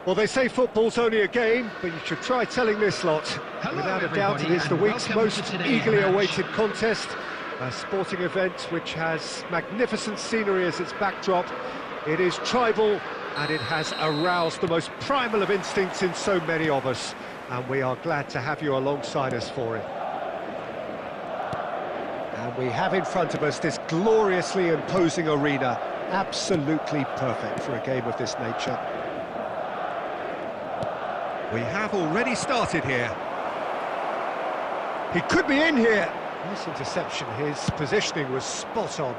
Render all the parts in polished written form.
Well, they say football's only a game, but you should try telling this lot. Without a doubt, it is the week's most eagerly awaited contest. A sporting event which has magnificent scenery as its backdrop. It is tribal, and it has aroused the most primal of instincts in so many of us. And we are glad to have you alongside us for it. And we have in front of us this gloriously imposing arena. Absolutely perfect for a game of this nature. We have already started here. He could be in here. Nice interception. His positioning was spot on.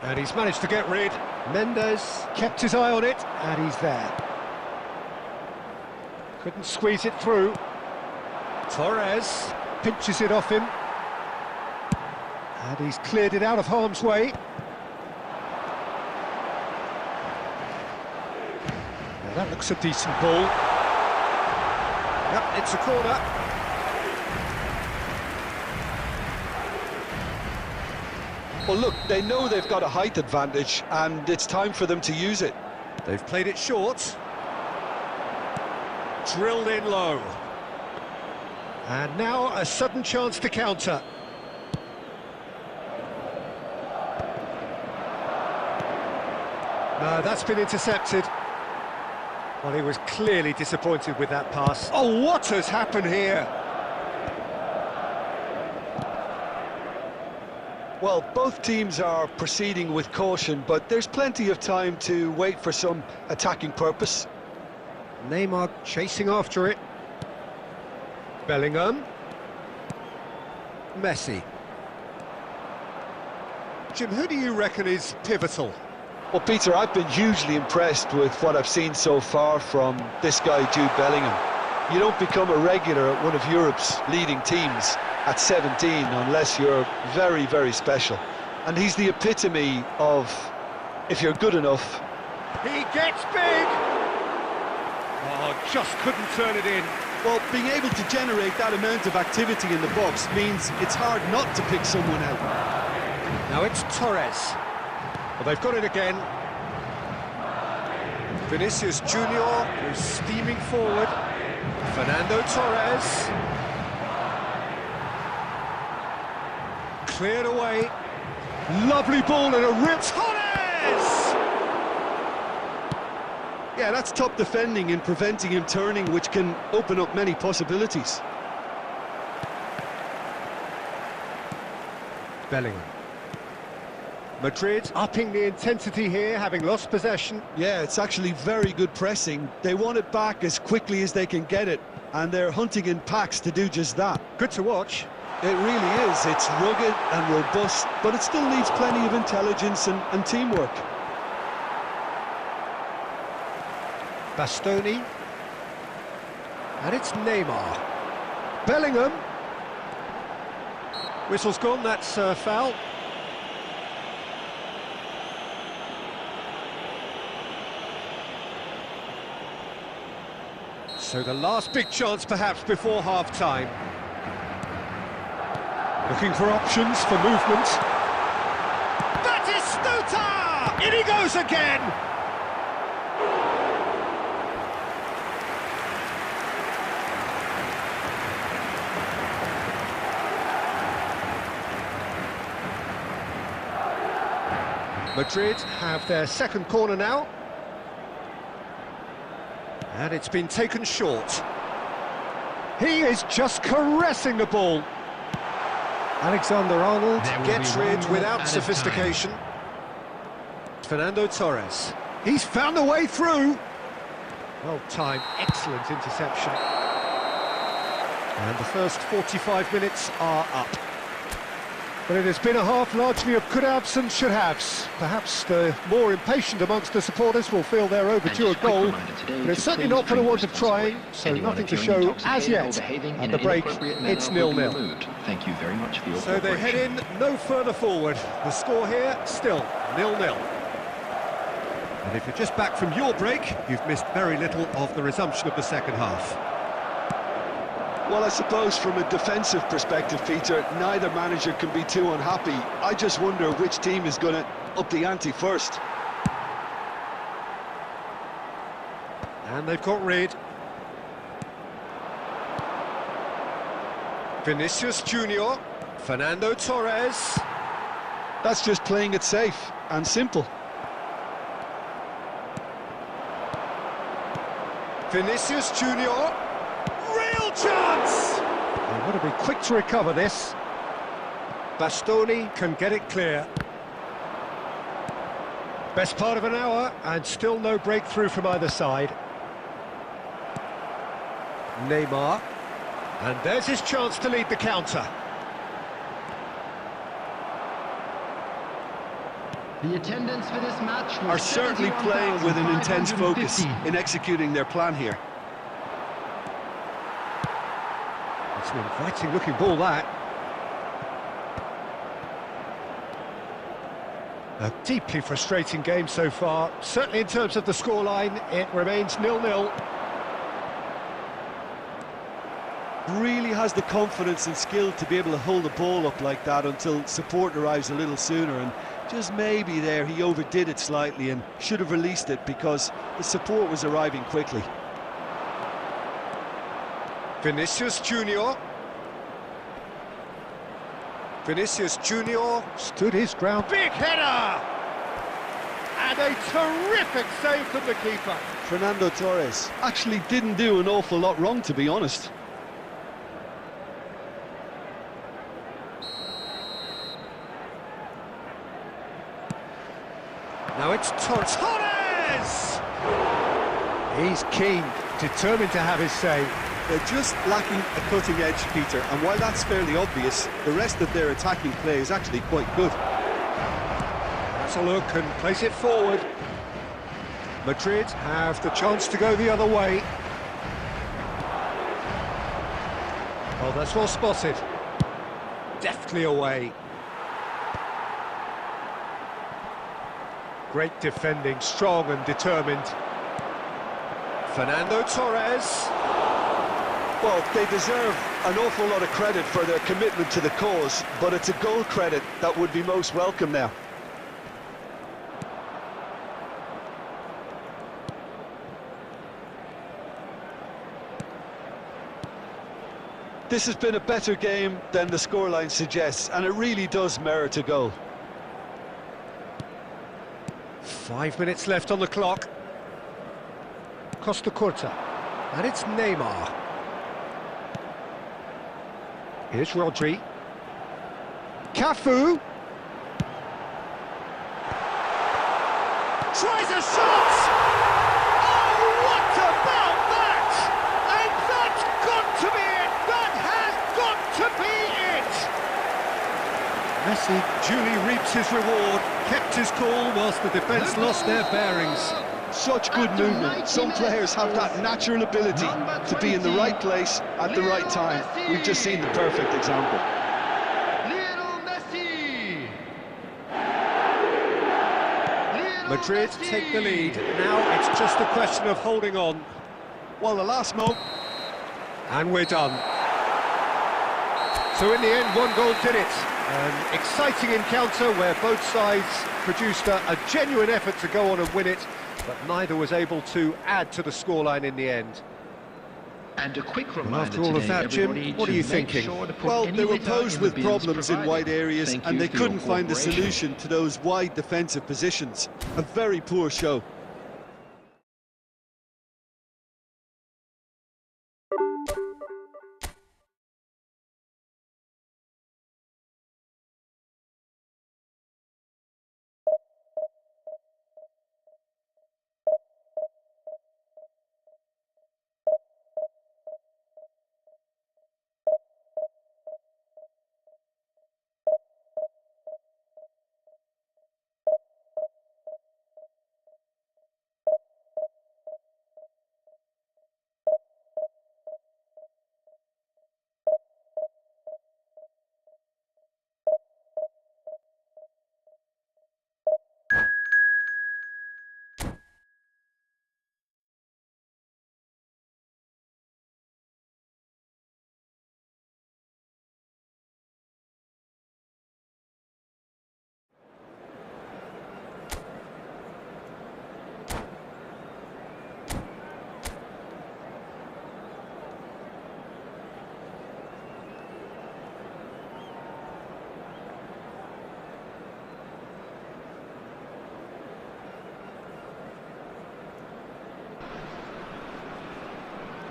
And he's managed to get rid. Mendes kept his eye on it, and he's there. Couldn't squeeze it through. Torres pinches it off him. And he's cleared it out of harm's way. Now that looks a decent ball. Yep, it's a corner. Well, look, they know they've got a height advantage, and it's time for them to use it. They've played it short. Drilled in low. And now a sudden chance to counter. No, that's been intercepted. Well, he was clearly disappointed with that pass. Oh, what has happened here? Well, both teams are proceeding with caution, but there's plenty of time to wait for some attacking purpose. Neymar chasing after it. Bellingham. Messi. Jim, who do you reckon is pivotal? Well, Peter, I've been hugely impressed with what I've seen so far from this guy, Jude Bellingham. You don't become a regular at one of Europe's leading teams at 17 unless you're very, very special. And he's the epitome of, if you're good enough. He gets big! Oh, just couldn't turn it in. Well, being able to generate that amount of activity in the box means it's hard not to pick someone out. Now it's Torres. Well, they've got it again. Vinicius Junior is steaming forward. Fernando Torres. Cleared away. Lovely ball and a rip. Torres! Yeah, that's top defending and preventing him turning, which can open up many possibilities. Bellingham. Madrid upping the intensity here, having lost possession. Yeah, it's actually very good pressing. They want it back as quickly as they can get it, and they're hunting in packs to do just that. Good to watch. It really is. It's rugged and robust, but it still needs plenty of intelligence and teamwork. Bastoni. And it's Neymar. Bellingham. Whistle's gone, that's a foul. So the last big chance perhaps before half-time. Looking for options for movement. Batistuta! In he goes again! Madrid have their second corner now. And it's been taken short. He is just caressing the ball. Alexander-Arnold gets rid without sophistication. Fernando Torres. He's found a way through. Well timed, excellent interception. And the first 45 minutes are up. But it has been a half largely of could-haves and should-haves. Perhaps the more impatient amongst the supporters will feel they're overdue a goal, but it's certainly not for the want of trying, so nothing to show as yet. At the break, it's 0-0. Thank you very much for your So they head in no further forward. The score here, still 0-0. And if you're just back from your break, you've missed very little of the resumption of the second half. Well, I suppose from a defensive perspective, Peter, neither manager can be too unhappy. I just wonder which team is going to up the ante first. And they've got rid. Vinicius Junior, Fernando Torres. That's just playing it safe and simple. Vinicius Junior, real chance! They've got to be quick to recover this. Bastoni can get it clear. Best part of an hour, and still no breakthrough from either side. Neymar, and there's his chance to lead the counter. The attendance for this match are certainly playing with an intense focus in executing their plan here. It's an inviting looking ball, that. A deeply frustrating game so far. Certainly in terms of the scoreline, it remains 0-0. Really has the confidence and skill to be able to hold the ball up like that until support arrives a little sooner, and just maybe there he overdid it slightly and should have released it because the support was arriving quickly. Vinicius Junior. Vinicius Junior stood his ground. Big header! And a terrific save from the keeper. Fernando Torres actually didn't do an awful lot wrong, to be honest. Now it's Torres! He's keen, determined to have his say. They're just lacking a cutting edge, Peter, and while that's fairly obvious, the rest of their attacking play is actually quite good. That's a look and place it forward. Madrid have the chance to go the other way. Oh, that's well spotted. Deftly away. Great defending, strong and determined. Fernando Torres. Well, they deserve an awful lot of credit for their commitment to the cause, but it's a goal credit that would be most welcome now. This has been a better game than the scoreline suggests, and it really does merit a goal. 5 minutes left on the clock. Costa Curta. And it's Neymar. Here's Rodri. Cafu. Tries a shot! Oh, what about that? And that's got to be it! That has got to be it! Messi duly reaps his reward, kept his cool whilst the defence lost their bearings. Such good movement. Some players have that natural ability to be in the right place at the right time. We've just seen the perfect example. Madrid take the lead. Now it's just a question of holding on. Well, the last moment. And we're done. So in the end, one goal did it. An exciting encounter where both sides produced a genuine effort to go on and win it, but neither was able to add to the scoreline in the end. And a quick reminder well, after all of that, Jim, what are you thinking? Well, they were posed with problems in wide areas and they couldn't find the solution to those wide defensive positions. A very poor show.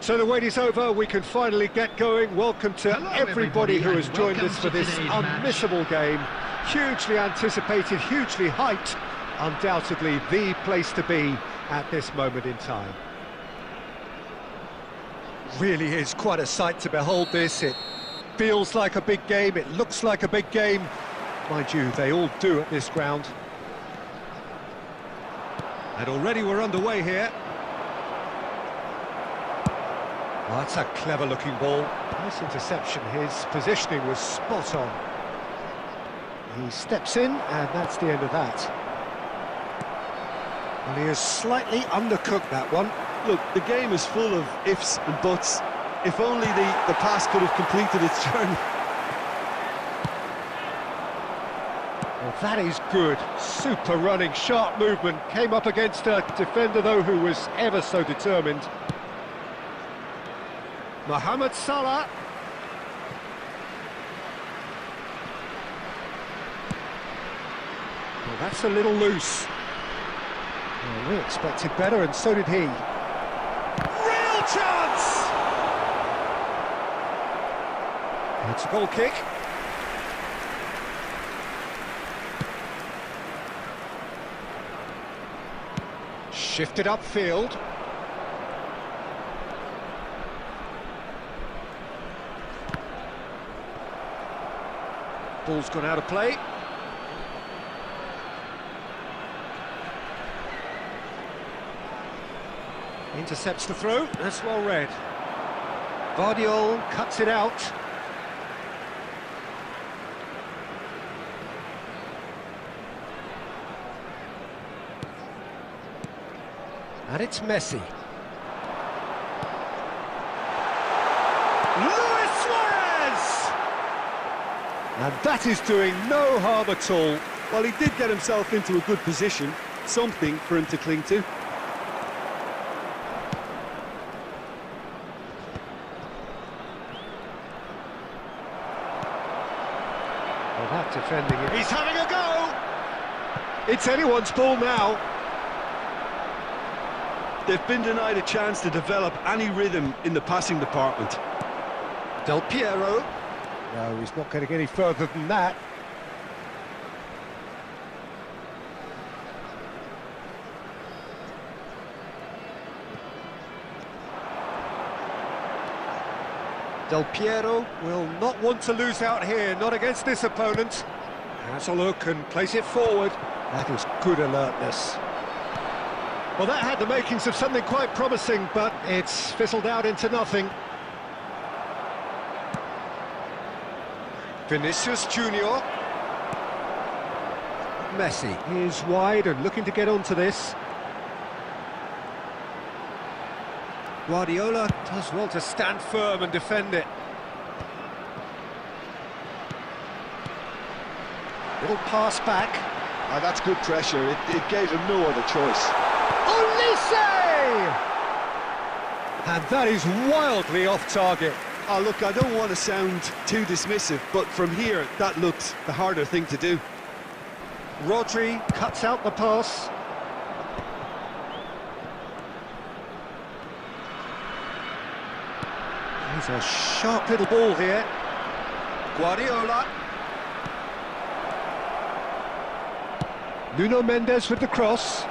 So the wait is over, we can finally get going. Welcome to everybody who has joined us for this unmissable game. Hugely anticipated, hugely hyped. Undoubtedly the place to be at this moment in time. Really is quite a sight to behold this. It feels like a big game, it looks like a big game. Mind you, they all do at this ground. And already we're underway here. Oh, that's a clever-looking ball. Nice interception. His positioning was spot on. He steps in, and that's the end of that. And he has slightly undercooked that one. Look, the game is full of ifs and buts. If only the pass could have completed its journey. Well, that is good. Super running, sharp movement. Came up against a defender, though, who was ever so determined. Mohamed Salah. Well, that's a little loose. Well, we expected better, and so did he. Real chance! It's a goal kick. Shifted upfield. Ball's gone out of play. Intercepts the throw, that's well read. Vardiol cuts it out. And it's Messi. And that is doing no harm at all. Well, he did get himself into a good position, something for him to cling to. Well, that defending it. He's having a go! It's anyone's ball now. They've been denied a chance to develop any rhythm in the passing department. Del Piero. No, he's not getting any further than that. Del Piero will not want to lose out here, not against this opponent. Has a look and plays it forward. That is good alertness. Well, that had the makings of something quite promising, but it's fizzled out into nothing. Vinicius Junior. Messi is wide and looking to get onto this. Guardiola does well to stand firm and defend it. Little pass back. Oh, that's good pressure. It gave him no other choice. Olise! And that is wildly off target. Oh, look, I don't want to sound too dismissive, but from here, that looked the harder thing to do. Rodri cuts out the pass. He's a sharp little ball here. Guardiola. Nuno Mendes with the cross.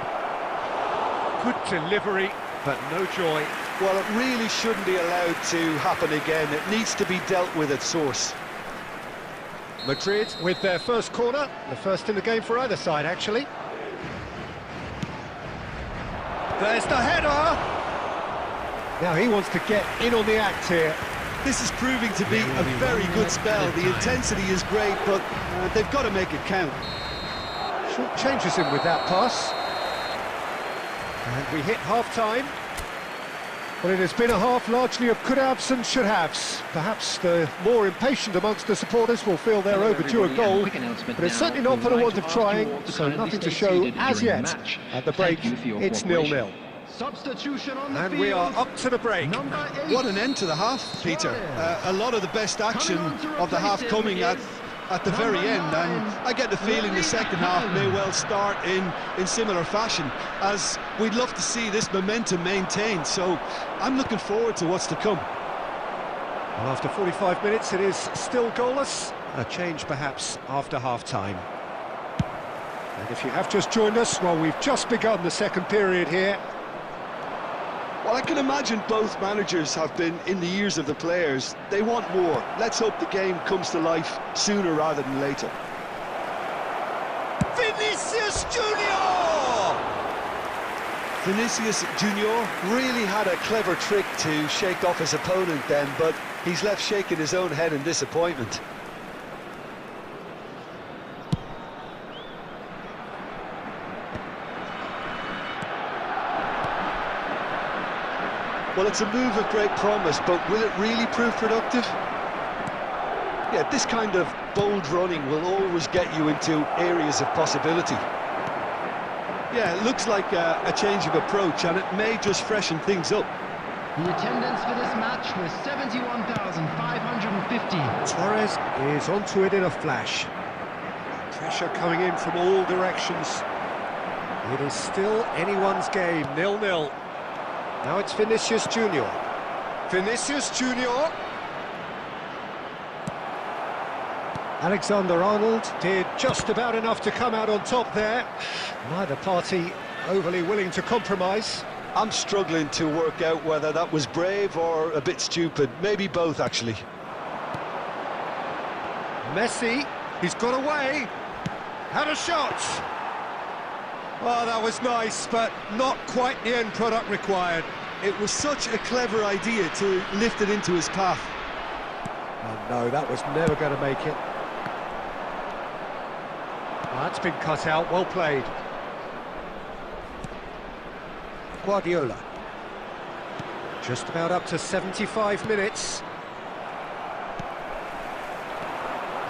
Good delivery, but no joy. Well, it really shouldn't be allowed to happen again. It needs to be dealt with at source. Madrid with their first corner, the first in the game for either side, actually. There's the header! Now he wants to get in on the act here. This is proving to be a very good spell. The intensity is great, but they've got to make it count. Short changes him with that pass. And we hit half-time. Well, it has been a half largely of could-haves and should-haves. Perhaps the more impatient amongst the supporters will feel they're overdue a goal, but it's certainly not for the want of trying, so nothing to show as yet. At the break, it's 0-0. Substitution on the And field. we are up to the break. Number 8. What an end to the half, Peter. A lot of the best action of the half coming at at the very end, and I get the feeling the second half may well start in similar fashion, as we'd love to see this momentum maintained. So I'm looking forward to what's to come. Well, after 45 minutes, it is still goalless. A change, perhaps, after half-time. And if you have just joined us, well, we've just begun the second period here. Well, I can imagine both managers have been in the ears of the players. They want more. Let's hope the game comes to life sooner rather than later. Vinicius Junior! Vinicius Junior really had a clever trick to shake off his opponent then, but he's left shaking his own head in disappointment. Well, it's a move of great promise, but will it really prove productive? Yeah, this kind of bold running will always get you into areas of possibility. Yeah, it looks like a change of approach, and it may just freshen things up. The attendance for this match was 71,550. Torres is onto it in a flash. Pressure coming in from all directions. It is still anyone's game, 0-0. Now it's Vinicius Junior. Vinicius Junior. Alexander-Arnold did just about enough to come out on top there. Neither party overly willing to compromise. I'm struggling to work out whether that was brave or a bit stupid. Maybe both, actually. Messi, he's got away. Had a shot. Oh, that was nice, but not quite the end product required. It was such a clever idea to lift it into his path. Oh no, that was never going to make it. That's been cut out, well played. Guardiola. Just about up to 75 minutes.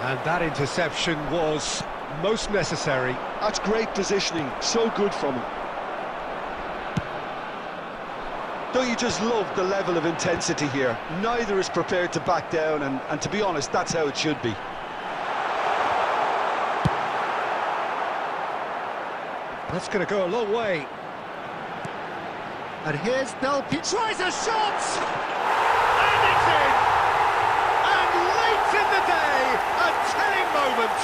And that interception was most necessary. That's great positioning, so good from him. Don't you just love the level of intensity here? Neither is prepared to back down, and to be honest, that's how it should be. That's going to go a long way. And here's Del Piero. Tries a shot! And it's in! And late in the day, a telling moment.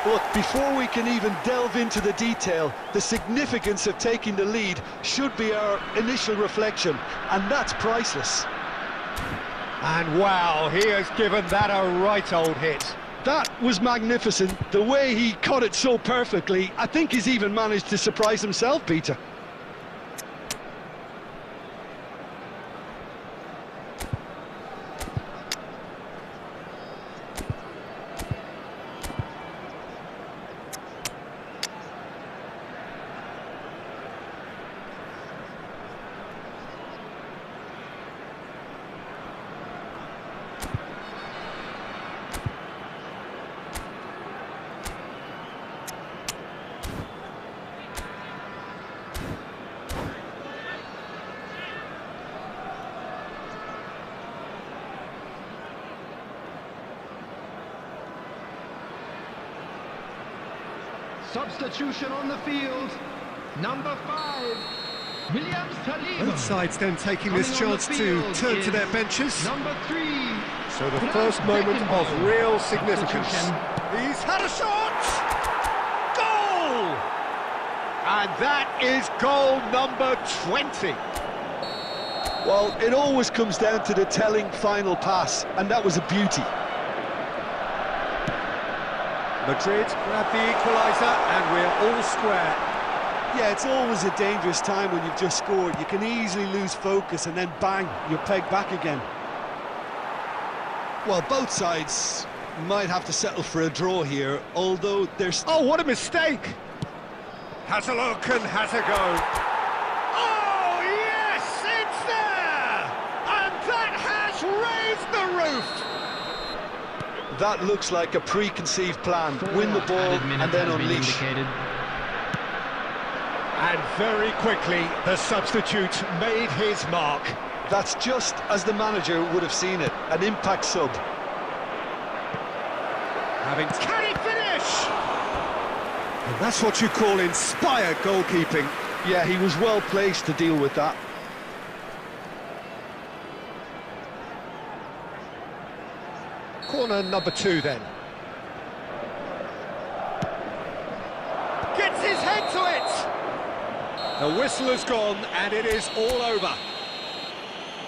Look, before we can even delve into the detail, the significance of taking the lead should be our initial reflection, and that's priceless. And wow, he has given that a right old hit. That was magnificent. The way he caught it so perfectly, I think he's even managed to surprise himself, Peter. Substitution on the field. Number 5, Williams Saliba. Both sides then taking this chance to turn to their benches. Number 3. So the first moment of real significance. He's had a shot! Goal! And that is goal number 20. Well, it always comes down to the telling final pass, and that was a beauty. Madrid grab the equaliser, and we're all square. Yeah, it's always a dangerous time when you've just scored. You can easily lose focus, and then bang, you're pegged back again. Well, both sides might have to settle for a draw here, although there's... Oh, what a mistake! Has a look and has a go. Oh, yes, it's there! And that has raised the roof! That looks like a preconceived plan. Win the ball and then unleash. And very quickly, the substitute made his mark. That's just as the manager would have seen it, an impact sub. Can he finish? And that's what you call inspired goalkeeping. Yeah, he was well placed to deal with that. Corner number 2 then. Gets his head to it! The whistle has gone and it is all over.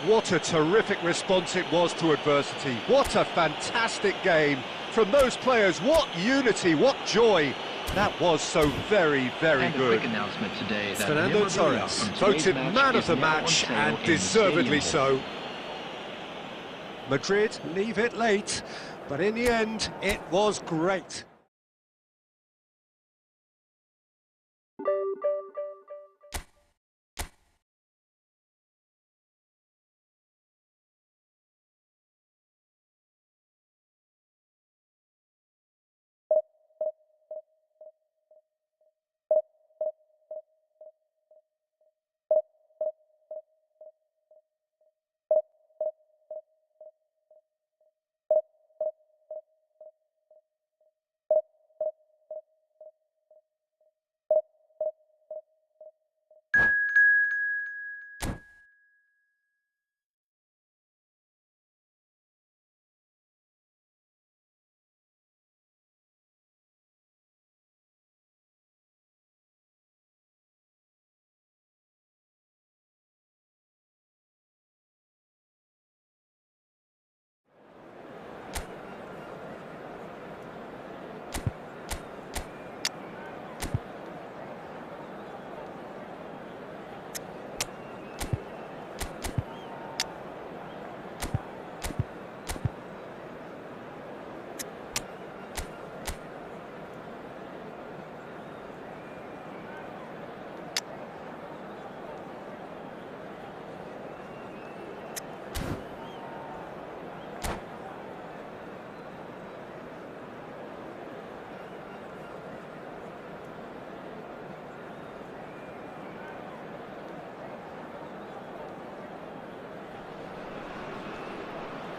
What a terrific response it was to adversity. What a fantastic game from those players. What unity, what joy. That was so very, very and good. A quick announcement today that Fernando Torres, voted man of the match and deservedly so. Madrid leave it late, but in the end, it was great.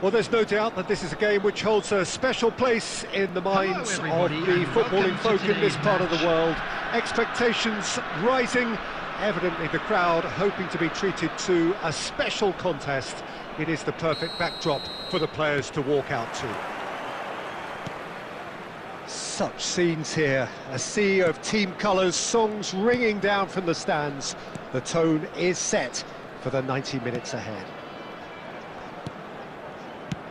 Well, there's no doubt that this is a game which holds a special place in the minds of the footballing folk in this part of the world. Expectations rising, evidently the crowd hoping to be treated to a special contest. It is the perfect backdrop for the players to walk out to. Such scenes here, a sea of team colours, songs ringing down from the stands. The tone is set for the 90 minutes ahead.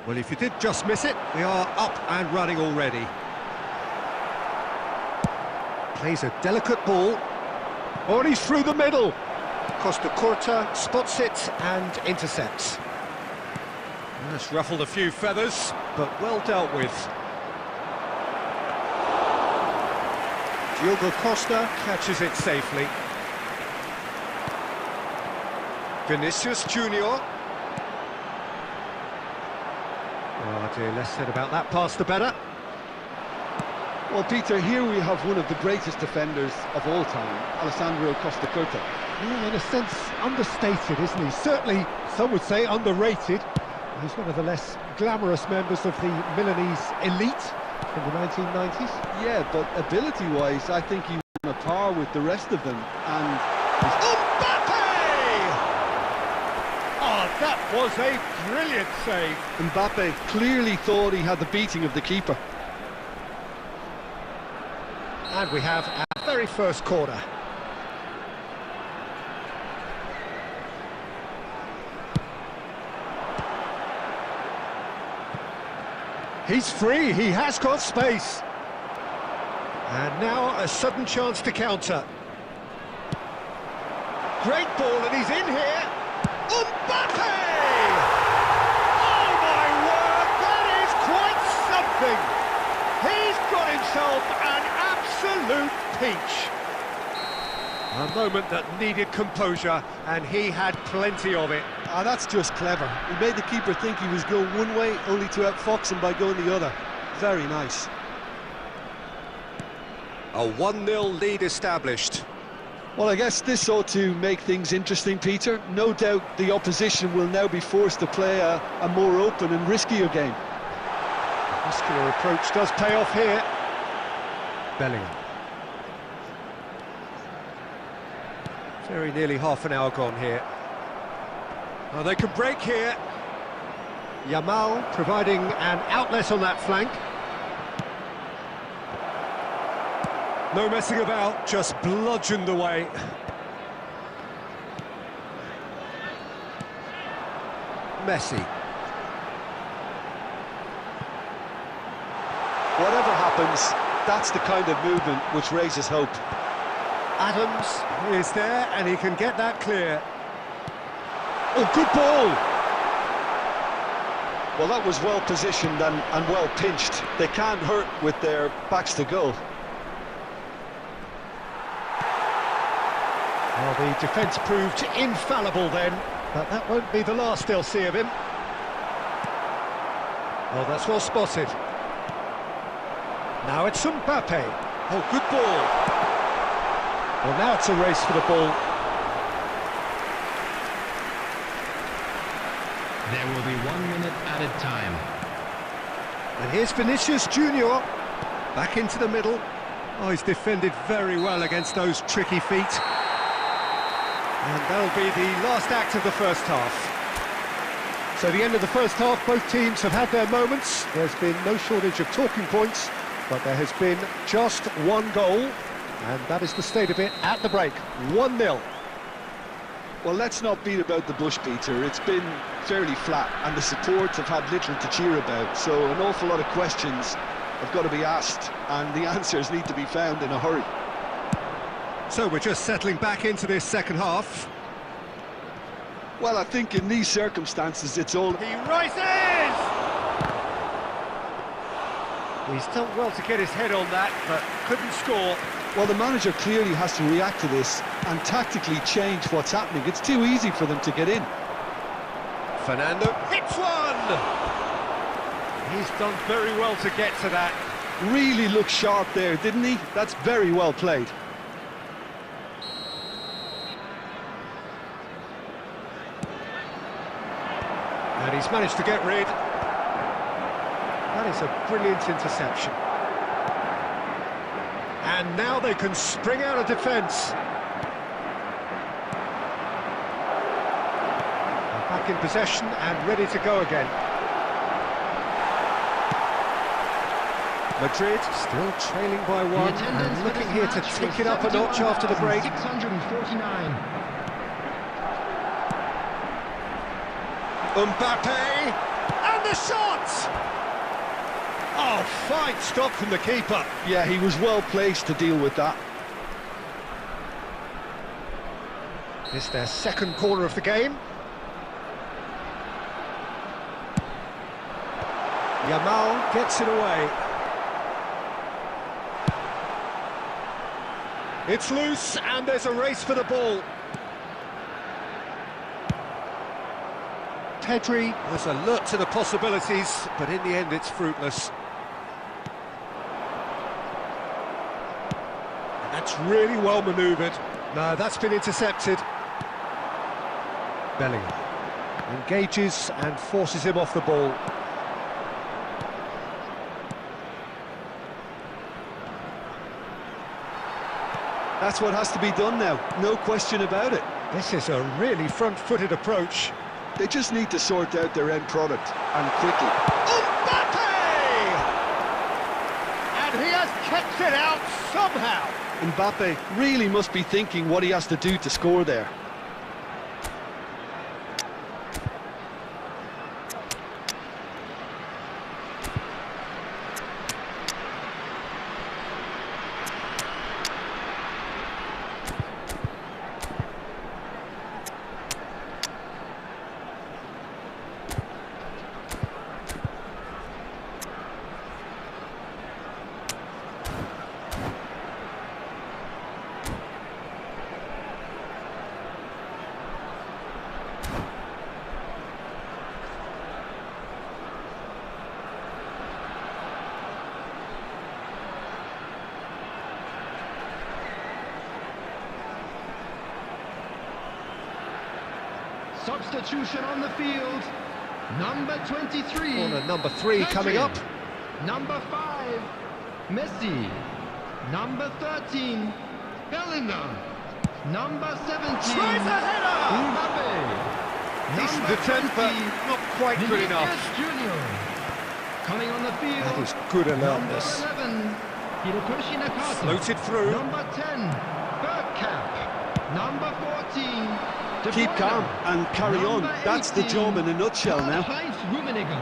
Well, if you did just miss it, we are up and running already. Plays a delicate ball. Oh, and he's through the middle. Costa Curta spots it and intercepts. That's ruffled a few feathers, but well dealt with. Diogo Costa catches it safely. Vinicius Junior. Oh dear, less said about that pass the better. Well, Peter, here we have one of the greatest defenders of all time, Alessandro Costa Curta. Yeah, in a sense, understated, isn't he? Certainly, some would say underrated. He's one of the less glamorous members of the Milanese elite from the 1990s. Yeah, but ability-wise, I think he was on a par with the rest of them. And Mbappe! Oh, that was a brilliant save. Mbappe clearly thought he had the beating of the keeper. And we have our very first corner. He's free, he has got space. And now a sudden chance to counter. Great ball, and he's in here. Mbappe! Oh my word, that is quite something. He's got himself an absolute peach. A moment that needed composure, and he had plenty of it. ah, that's just clever. He made the keeper think he was going one way, only to outfox him by going the other. Very nice. A 1-0 lead established. Well, I guess this ought to make things interesting, Peter. No doubt the opposition will now be forced to play a more open and riskier game. Muscular approach does pay off here. Bellingham. Very nearly half an hour gone here. Oh, they could break here. Yamal providing an outlet on that flank. No messing about, just bludgeoned away. Messi. Whatever happens, that's the kind of movement which raises hope. Adams is there, and he can get that clear. Oh, good ball! Well, that was well positioned and well pinched. They can't hurt with their backs to goal. Well, the defence proved infallible then, but that won't be the last they'll see of him. Well, that's well spotted. Now it's Mbappe. Oh, good ball. Well, now it's a race for the ball. There will be 1 minute added time. And here's Vinicius Junior, back into the middle. Oh, he's defended very well against those tricky feet. And that'll be the last act of the first half. So the end of the first half, both teams have had their moments. There's been no shortage of talking points, but there has been just one goal, and that is the state of it at the break. 1-0. Well, let's not beat about the bush, Peter. It's been fairly flat, and the supports have had little to cheer about, so an awful lot of questions have got to be asked, and the answers need to be found in a hurry. So we're just settling back into this second half. Well, I think in these circumstances, it's all... He rises! He's done well to get his head on that, but couldn't score. Well, the manager clearly has to react to this and tactically change what's happening. It's too easy for them to get in. Fernando hits one! He's done very well to get to that. Really looked sharp there, didn't he? That's very well played. And he's managed to get rid. That is a brilliant interception. And now they can spring out of defence. Back in possession and ready to go again. Madrid still trailing by one and looking here to take it up a notch after the break. 649. Mbappe, and the shot! Oh, fine stop from the keeper. Yeah, he was well placed to deal with that. It's their second corner of the game. Yamal gets it away. It's loose, and there's a race for the ball. Pedri was alert to the possibilities, but in the end it's fruitless. And that's really well manoeuvred. No, that's been intercepted. Bellingham engages and forces him off the ball. That's what has to be done now, no question about it. This is a really front-footed approach. They just need to sort out their end product, and quickly. Mbappe! And he has kept it out somehow. Mbappe really must be thinking what he has to do to score there. Substitution on the field. Number 23. Corner number 3 coming up. Number 5, Messi. Number 13, Bellingham. Number 17, Tries a header! Mbappe. Decent Number attempt, but 20, not quite good enough. Vinicius Junior. Coming on the field. That is good Number alertness. 11, Hirotoshi Nakata. Floated through. Number 10, Bergkamp. Number 14, De Keep Bruyne. calm and carry on. Number That's the 18, job in a nutshell now. Karl-Heinz Rummenigge.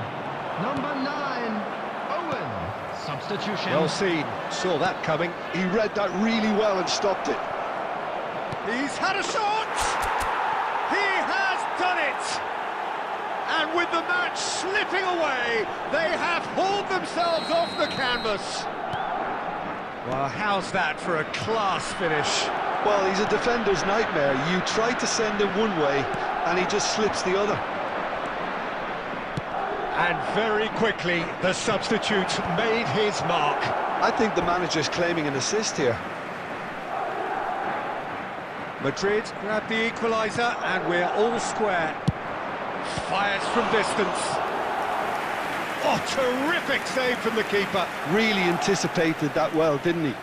Number 9, Owen. Substitution. Well seen, saw that coming. He read that really well and stopped it. He's had a shot! He has done it! And with the match slipping away, they have hauled themselves off the canvas. Well, how's that for a class finish? Well, he's a defender's nightmare. You try to send him one way, and he just slips the other. And very quickly, the substitute made his mark. I think the manager's claiming an assist here. Madrid grab the equaliser, and we're all square. Fires from distance. Oh, terrific save from the keeper. Really anticipated that well, didn't he?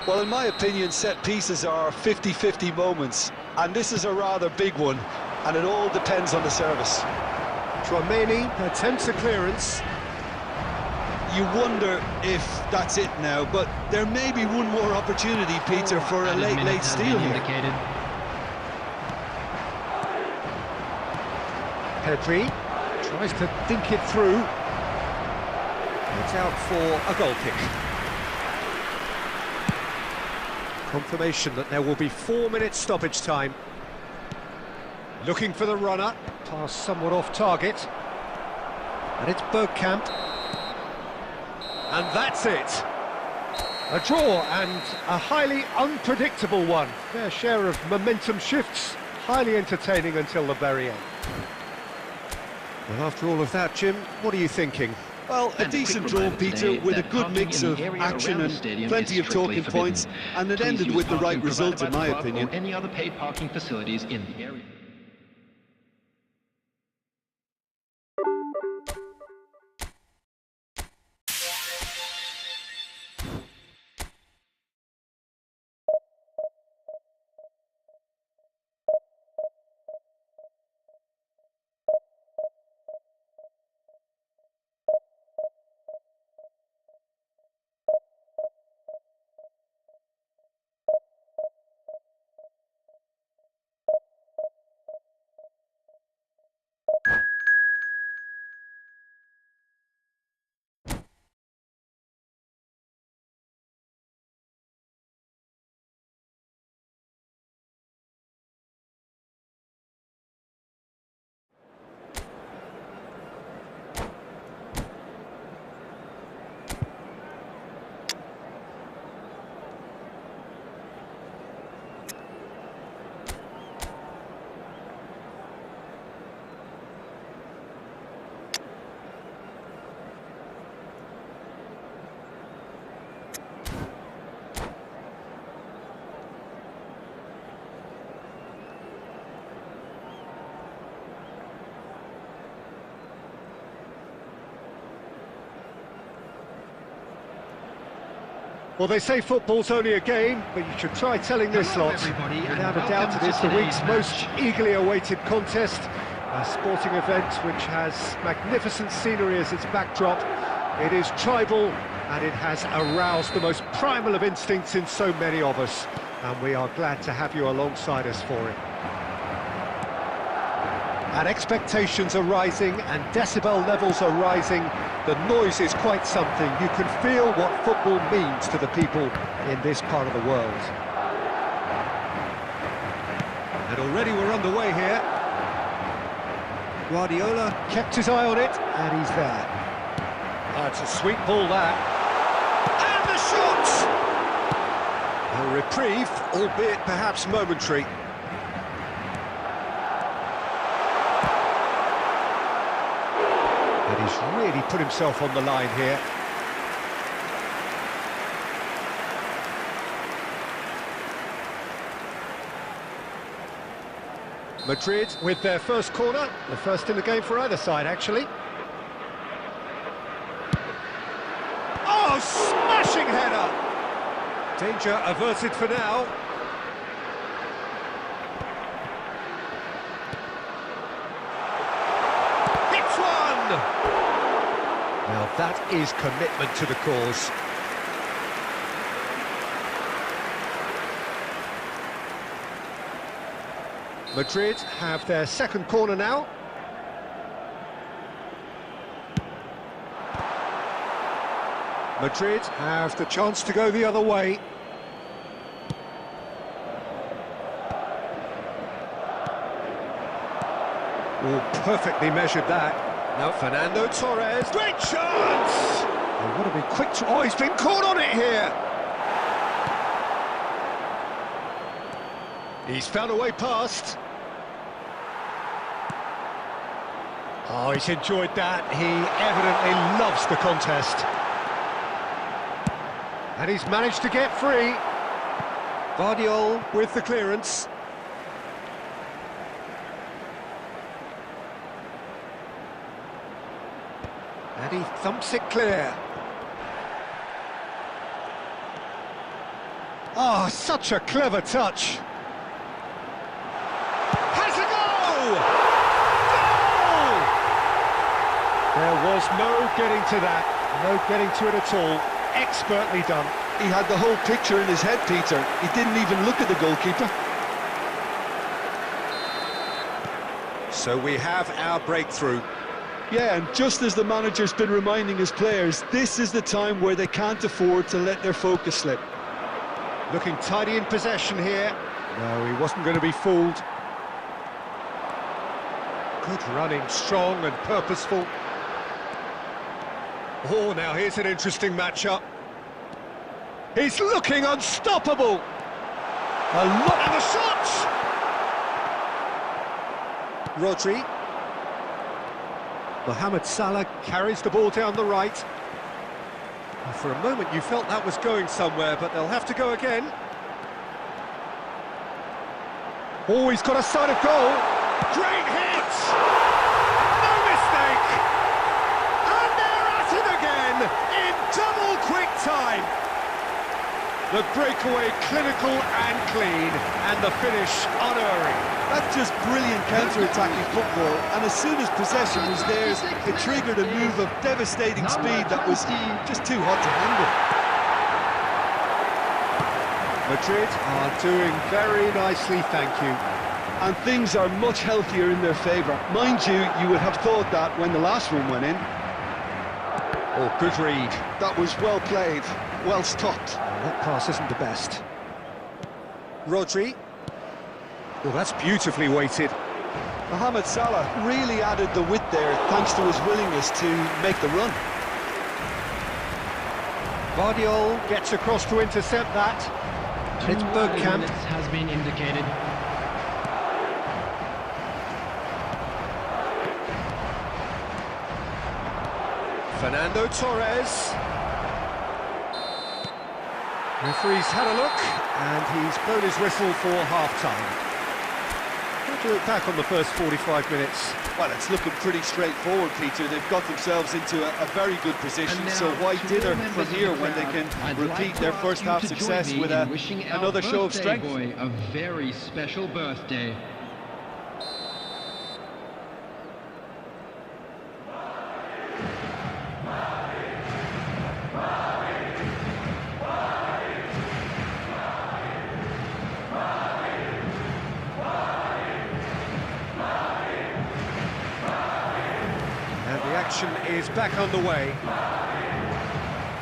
Well, in my opinion, set pieces are 50-50 moments, and this is a rather big one, and it all depends on the service. Tchouameni attempts a clearance. You wonder if that's it now, but there may be one more opportunity, Peter, for a late steal here. Pedri tries to think it through. It's out for a goal kick. Confirmation that there will be 4 minutes stoppage time. Looking for the runner, pass somewhat off target. And it's Bergkamp. And that's it. A draw, and a highly unpredictable one. Fair share of momentum shifts, highly entertaining until the very end. Well, after all of that, Jim, what are you thinking? Well, a decent draw, Peter, with a good mix of action and plenty of talking points, and it ended with the right result, in my opinion. Any other paid parking facilities in the area. Well, they say football's only a game, but you should try telling this lot. Without a doubt, it is the week's most eagerly awaited contest. A sporting event which has magnificent scenery as its backdrop. It is tribal, and it has aroused the most primal of instincts in so many of us. And we are glad to have you alongside us for it. And expectations are rising, and decibel levels are rising. The noise is quite something. You can feel what football means to the people in this part of the world. And already we're underway here. Guardiola kept his eye on it, and he's there. That's a sweet ball, that. And the shot! A reprieve, albeit perhaps momentary. And he's really put himself on the line here. Madrid with their first corner, the first in the game for either side, actually. Oh, smashing header! Danger averted for now. Hits one! Now that is commitment to the cause. Madrid have their second corner now. Madrid have the chance to go the other way. Oh, perfectly measured that. Now Fernando Torres. Great chance! Oh, what a big quick... Oh, he's been caught on it here! He's found a way past. Oh, he's enjoyed that. He evidently loves the contest. And he's managed to get free. Guardiola with the clearance. And he thumps it clear. Oh, such a clever touch. Has a goal! Goal! There was no getting to that. No getting to it at all. Expertly done. He had the whole picture in his head, Peter. He didn't even look at the goalkeeper. So we have our breakthrough. Yeah, and just as the manager's been reminding his players, this is the time where they can't afford to let their focus slip. Looking tidy in possession here. No, he wasn't going to be fooled. Good running, strong and purposeful. Oh, now here's an interesting matchup. He's looking unstoppable. A lot of the shots. Rodri. Mohamed Salah carries the ball down the right. And for a moment you felt that was going somewhere, but they'll have to go again. Oh, he's got a sight of goal. Great hit! No mistake! And they're at it again in double quick time. The breakaway clinical and clean, and the finish unerring. That's just brilliant counter-attacking football, and as soon as possession was theirs, it triggered a move of devastating speed that was just too hot to handle. Madrid are doing very nicely, thank you. And things are much healthier in their favour. Mind you, you would have thought that when the last one went in. Oh, good read. That was well played, well stopped. That pass isn't the best. Rodri. Oh, that's beautifully weighted. Mohamed Salah really added the width there thanks to his willingness to make the run. Guardiola gets across to intercept that. And it's Bergkamp. Has been indicated. Fernando Torres. Referee's had a look, and he's blown his whistle for half-time. How do you look back on the first 45 minutes? Well, it's looking pretty straightforward, Peter. They've got themselves into a very good position, so why dither from here when they can repeat their first half success with another show of strength? Boy, a very special birthday. Action is back underway.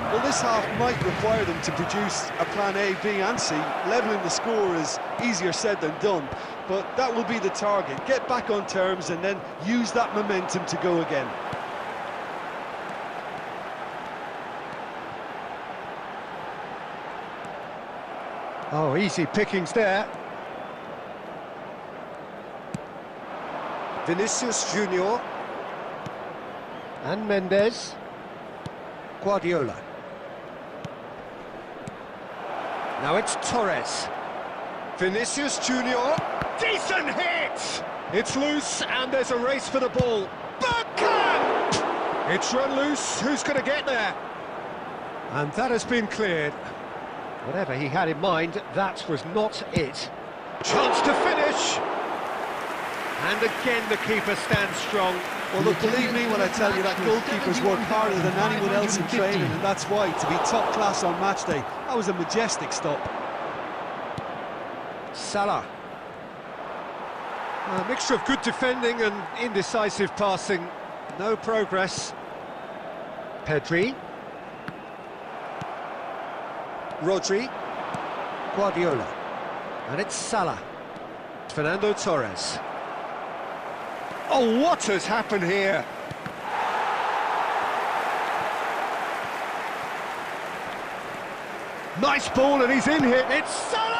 Well, this half might require them to produce a plan A, B and C. Levelling the score is easier said than done, but that will be the target. Get back on terms and then use that momentum to go again. Oh, easy pickings there. Vinicius Junior. And Mendes. Guardiola. Now it's Torres. Vinicius Junior. Decent hit! It's loose, and there's a race for the ball. Backhand! It's run loose, who's going to get there? And that has been cleared. Whatever he had in mind, that was not it. Chance to finish! And again the keeper stands strong. Well, look, believe me when I tell you that goalkeepers work harder than anyone else in training, and that's why, to be top class on match day, that was a majestic stop. Salah. A mixture of good defending and indecisive passing. No progress. Pedri. Rodri. Guardiola. And it's Salah. Fernando Torres. Oh, what has happened here? Nice ball, and he's in here. It's Salah!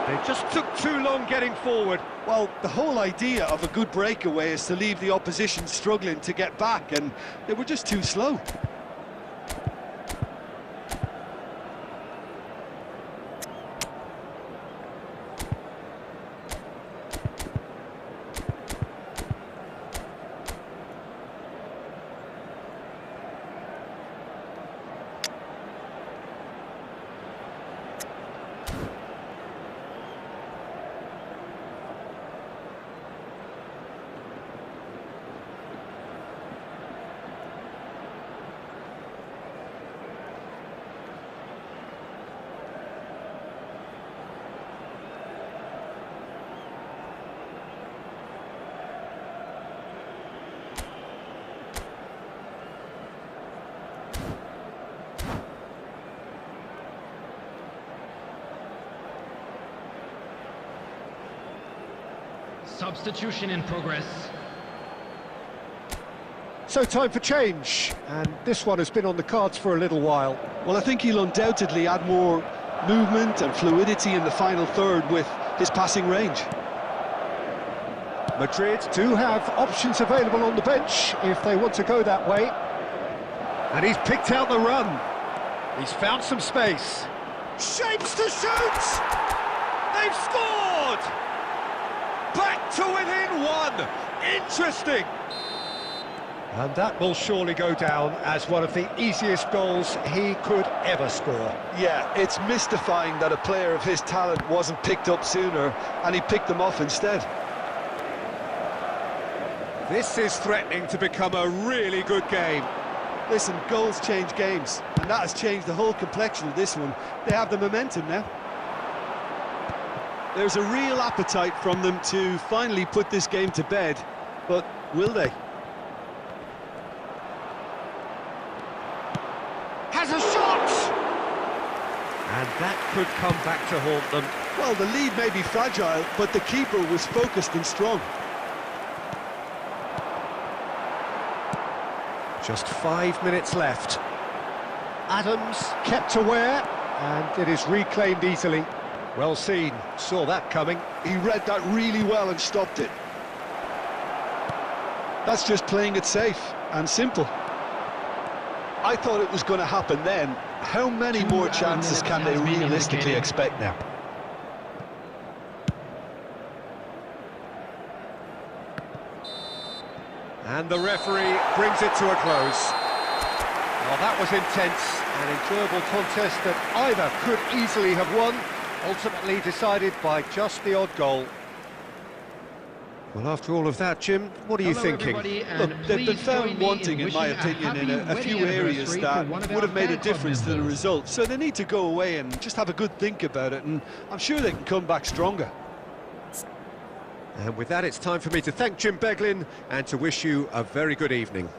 They just took too long getting forward. Well, the whole idea of a good breakaway is to leave the opposition struggling to get back, and they were just too slow. Substitution in progress. So time for change, and this one has been on the cards for a little while. Well, I think he'll undoubtedly add more movement and fluidity in the final third with his passing range. Madrid do have options available on the bench if they want to go that way. And he's picked out the run. He's found some space. Shapes to shoot! They've scored! Back to within one! Interesting! And that will surely go down as one of the easiest goals he could ever score. Yeah, it's mystifying that a player of his talent wasn't picked up sooner, and he picked them off instead. This is threatening to become a really good game. Listen, goals change games, and that has changed the whole complexion of this one. They have the momentum now. There's a real appetite from them to finally put this game to bed, but will they? Has a shot! And that could come back to haunt them. Well, the lead may be fragile, but the keeper was focused and strong. Just 5 minutes left. Adams kept aware, and it is reclaimed easily. Well seen, saw that coming. He read that really well and stopped it. That's just playing it safe and simple. I thought it was going to happen then. How many more chances can they realistically expect now? And the referee brings it to a close. Well, that was intense, an enjoyable contest that either could easily have won, ultimately decided by just the odd goal. Well, after all of that, Jim, what are you thinking? Look, they've been found wanting, in my opinion, in a few areas that would have made a difference to the result. So they need to go away and just have a good think about it, and I'm sure they can come back stronger. And with that, it's time for me to thank Jim Beglin and to wish you a very good evening.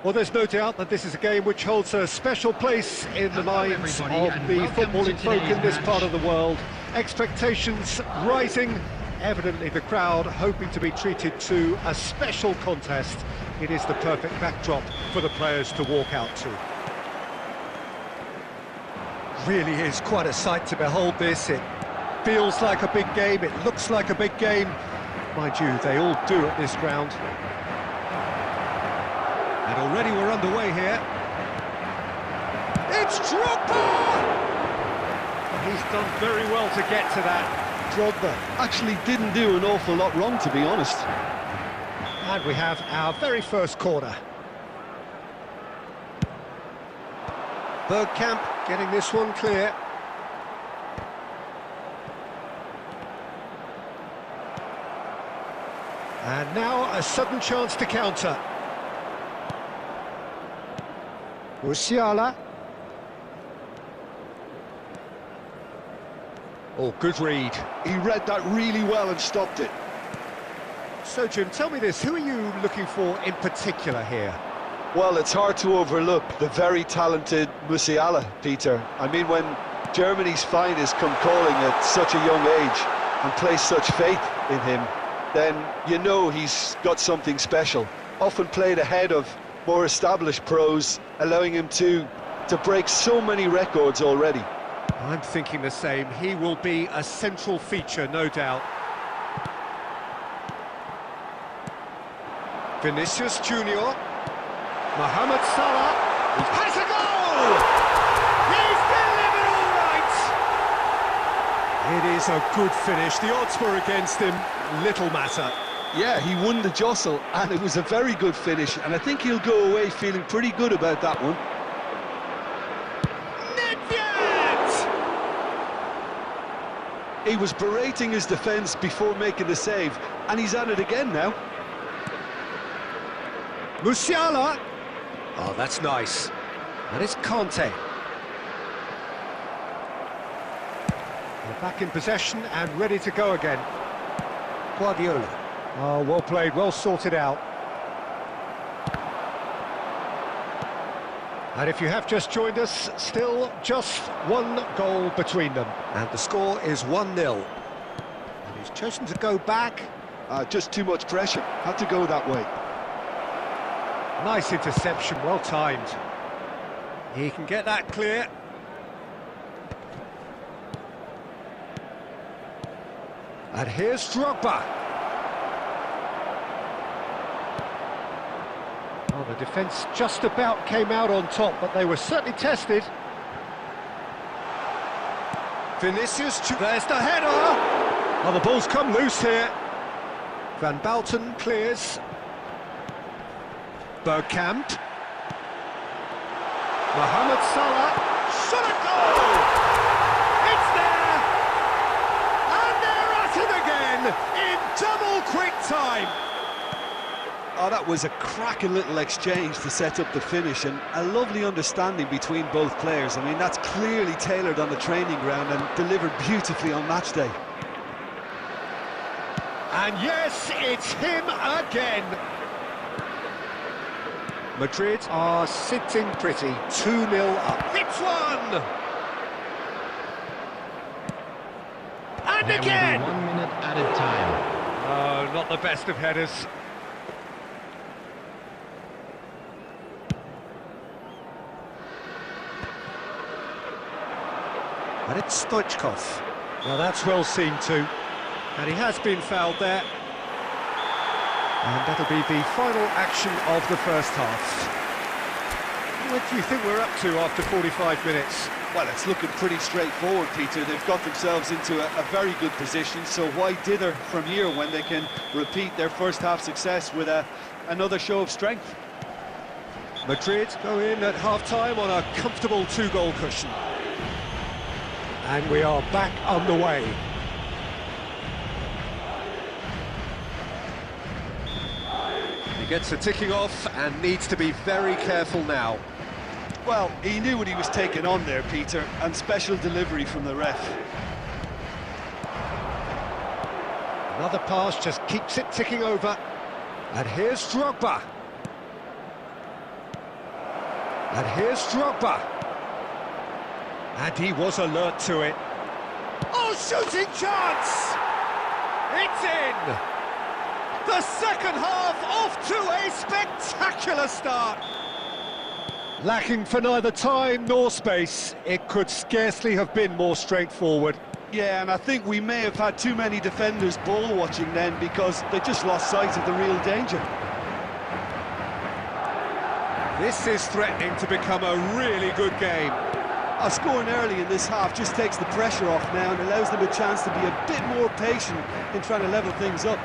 Well, there's no doubt that this is a game which holds a special place in the minds of the footballing folk in this part of the world. Expectations rising, evidently the crowd hoping to be treated to a special contest. It is the perfect backdrop for the players to walk out to. Really is quite a sight to behold this. It feels like a big game, it looks like a big game. Mind you, they all do at this ground. And already we're underway here. It's Drogba! He's done very well to get to that. Drogba actually didn't do an awful lot wrong, to be honest. And we have our very first corner. Bergkamp getting this one clear. And now a sudden chance to counter. Musiala. Oh, good read. He read that really well and stopped it. So, Jim, tell me this, who are you looking for in particular here? Well, it's hard to overlook the very talented Musiala, Peter. I mean, when Germany's finest come calling at such a young age and place such faith in him, then you know he's got something special. Often played ahead of more established pros, allowing him to break so many records already. I'm thinking the same. He will be a central feature, no doubt. Vinicius Junior. Mohamed Salah. Has a goal! He's delivered all right! It is a good finish. The odds were against him. Little matter. Yeah, he won the jostle, and it was a very good finish, and I think he'll go away feeling pretty good about that one. He was berating his defence before making the save, and he's at it again now. Musiala. Oh, that's nice. And it's Conte. They're back in possession and ready to go again. Guardiola. Oh, well played, well sorted out. And if you have just joined us, still just one goal between them. And the score is 1-0. And he's chosen to go back. Just too much pressure. Had to go that way. Nice interception, well timed. He can get that clear. And here's Drogba. Oh, the defence just about came out on top, but they were certainly tested. Vinicius, there's the header! Oh, the ball's come loose here. Van Bouten clears. Bergkamp. Mohamed Salah. Shot a goal! It's there! And they're at it again in double quick time. Oh, that was a cracking little exchange to set up the finish, and a lovely understanding between both players. I mean, that's clearly tailored on the training ground and delivered beautifully on match day. And yes, it's him again. Madrid are sitting pretty, 2-0 up. It's one! And There again! will be 1 minute added time. Oh, not the best of headers. And it's Stoichkov. Now that's well seen too. And he has been fouled there. And that'll be the final action of the first half. What do you think we're up to after 45 minutes? Well, it's looking pretty straightforward, Peter. They've got themselves into a very good position, so why dither from here when they can repeat their first half success with another show of strength? Madrid go in at half-time on a comfortable 2-goal cushion. And we are back underway. He gets the ticking off and needs to be very careful now. Well, he knew what he was taking on there, Peter, and special delivery from the ref. Another pass just keeps it ticking over. And here's Drogba. And here's Drogba. And he was alert to it. Oh, shooting chance! It's in! The second half off to a spectacular start. Lacking for neither time nor space, it could scarcely have been more straightforward. Yeah, and I think we may have had too many defenders ball watching then because they just lost sight of the real danger. This is threatening to become a really good game. Scoring early in this half just takes the pressure off now and allows them a chance to be a bit more patient in trying to level things up.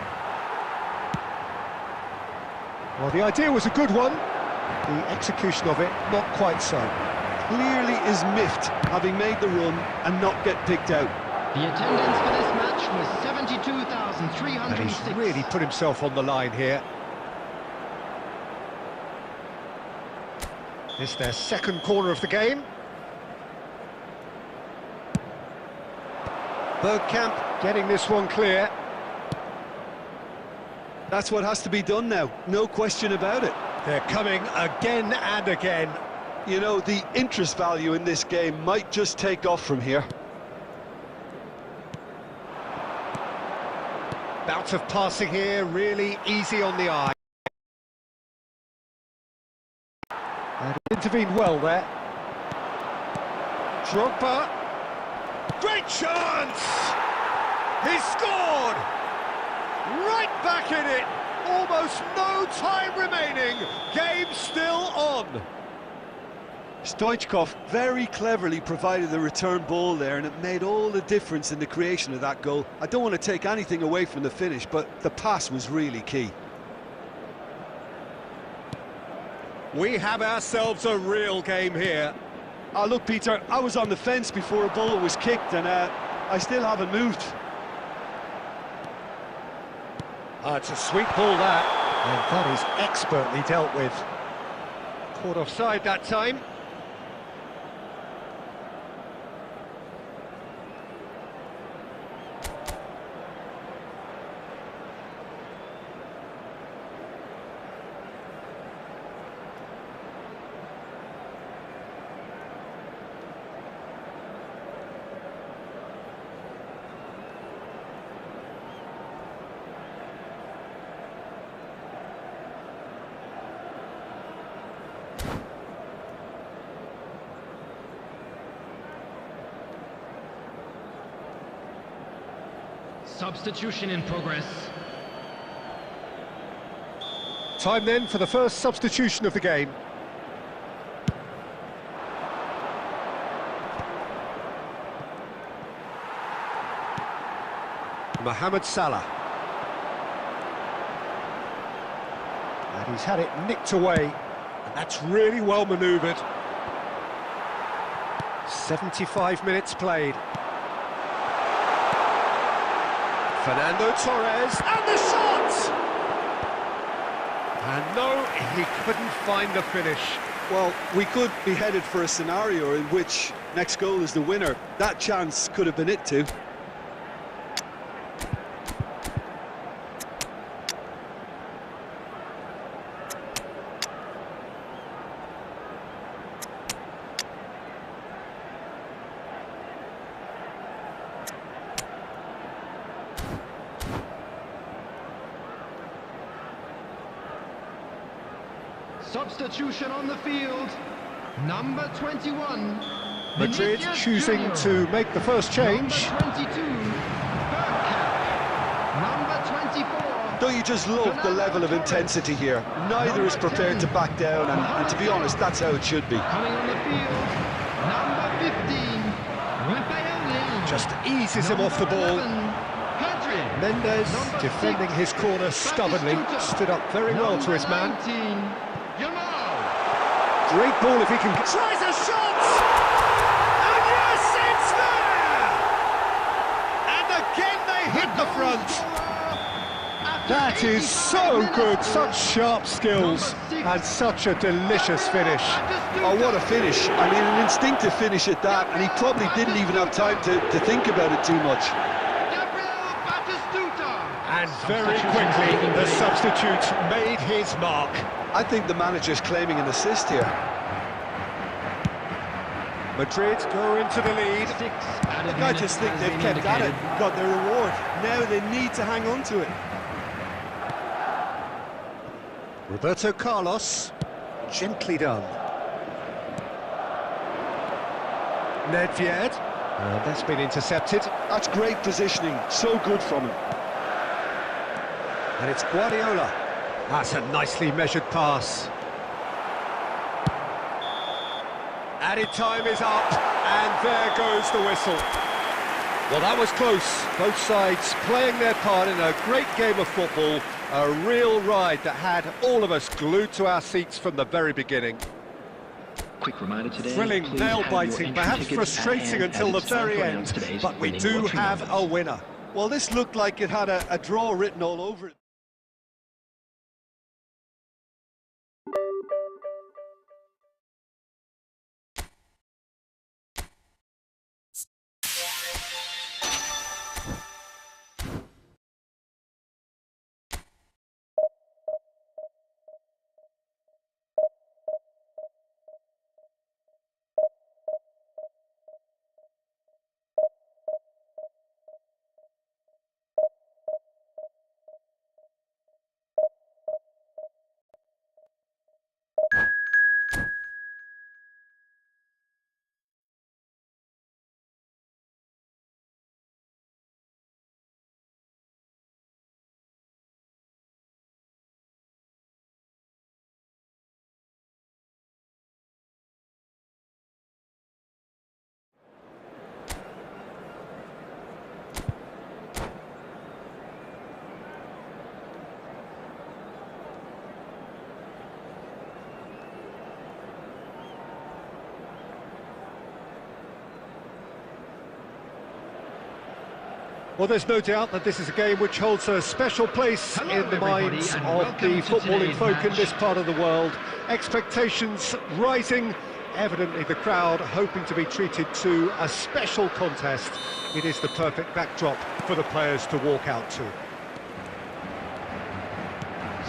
Well, the idea was a good one. The execution of it, not quite so. Clearly is miffed, having made the run and not get picked out. The attendance for this match was 72,306. And he's really put himself on the line here. It's their second corner of the game. Bergkamp getting this one clear. That's what has to be done now, no question about it. They're coming again and again. You know, the interest value in this game might just take off from here. Bout of passing here, really easy on the eye. And intervened well there. Drogba. Great chance! He scored! Right back in it! Almost no time remaining. Game still on. Stoichkov very cleverly provided the return ball there, and it made all the difference in the creation of that goal. I don't want to take anything away from the finish, but the pass was really key. We have ourselves a real game here. Look, Peter, I was on the fence before a ball was kicked, and I still haven't moved. It's a sweet ball, that. And that is expertly dealt with. Caught offside that time. Substitution in progress. Time then for the first substitution of the game. Mohamed Salah. And he's had it nicked away, and that's really well manoeuvred. 75 minutes played. Fernando Torres, and the shot! And no, he couldn't find the finish. Well, we could be headed for a scenario in which next goal is the winner. That chance could have been it too. Substitution on the field. Number 21. Madrid Vinicius choosing Junior. to make the first change. Number 22. Bergkamp. Number 24. Don't you just love the level of intensity here? Neither is prepared to back down, and to be honest, that's how it should be. Coming on the field. Number 15. Rafael Leão. Just eases him off the ball. 11, Pedri. Mendes Number defending 6, his corner stubbornly, Batistuta. stood up very well to his man. 19, Great ball if he can... Tries a shot! And yes, it's there! And again they hit the front. That is so good, such sharp skills, and such a delicious finish. Oh, what a finish. I mean, an instinctive finish at that, and he probably didn't even have time to think about it too much. And very quickly, the substitute made his mark. I think the manager's claiming an assist here. Madrid go into the lead. I just think they've kept at it, got their reward. Now they need to hang on to it. Roberto Carlos, gently done. Nedved, and that's been intercepted. That's great positioning, so good from him. And it's Guardiola. That's a nicely measured pass. Added time is up, and there goes the whistle. Well, that was close. Both sides playing their part in a great game of football. A real ride that had all of us glued to our seats from the very beginning. Quick reminder today. Thrilling, nail-biting, perhaps frustrating until the very end, but we do have a winner. Well, this looked like it had a draw written all over it. Well, there's no doubt that this is a game which holds a special place in the minds of the footballing folk in this part of the world. Expectations rising, evidently the crowd hoping to be treated to a special contest. It is the perfect backdrop for the players to walk out to.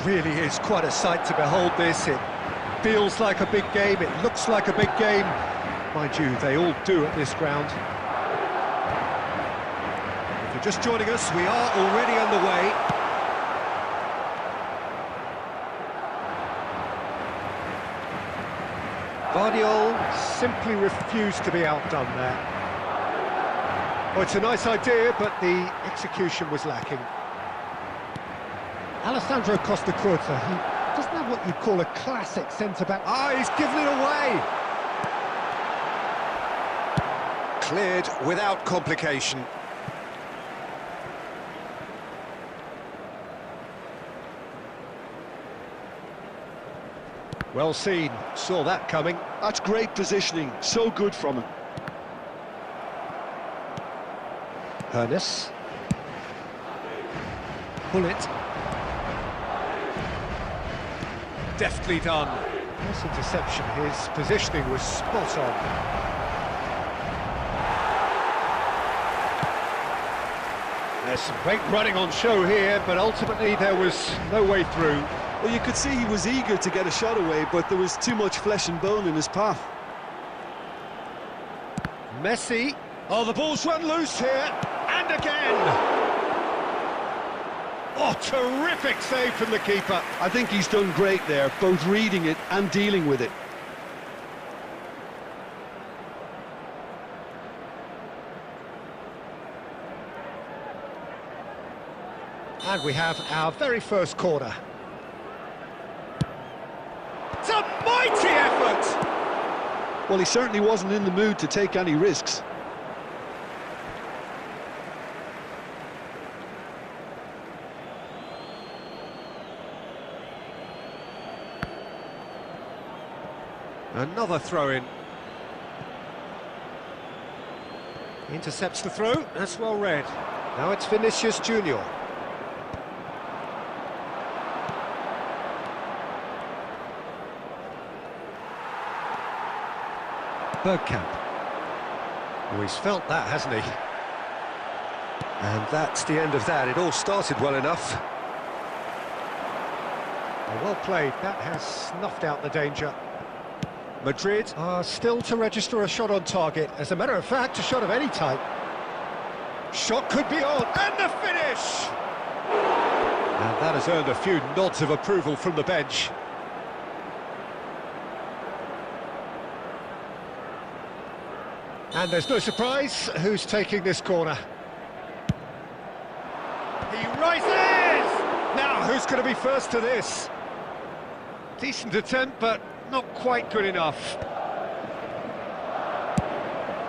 Really is quite a sight to behold this. It feels like a big game, it looks like a big game. Mind you, they all do at this ground. If you're just joining us, we are already underway. Guardiola simply refused to be outdone there. Oh, it's a nice idea, but the execution was lacking. Alessandro Costa-Curta, he doesn't have what you'd call a classic centre-back. Ah, he's given it away! Cleared without complication. Well seen, saw that coming. That's great positioning, so good from him. Ernest. Bullet. Deftly done. Nice interception, his positioning was spot on. There's some great running on show here, but ultimately there was no way through. Well, you could see he was eager to get a shot away, but there was too much flesh and bone in his path. Messi. Oh, the ball's run loose here, and again! Oh, terrific save from the keeper. I think he's done great there, both reading it and dealing with it. And we have our very first corner. It's a mighty effort! Well, he certainly wasn't in the mood to take any risks. Another throw-in. Intercepts the throw, that's well read. Now it's Vinicius Junior. Bergkamp. Oh, he's felt that, hasn't he? And that's the end of that. It all started well enough. Well played, that has snuffed out the danger. Madrid are still to register a shot on target. As a matter of fact, a shot of any type. Shot could be on, and the finish! And that has earned a few nods of approval from the bench. And there's no surprise who's taking this corner. He rises! Now, who's going to be first to this? Decent attempt, but not quite good enough.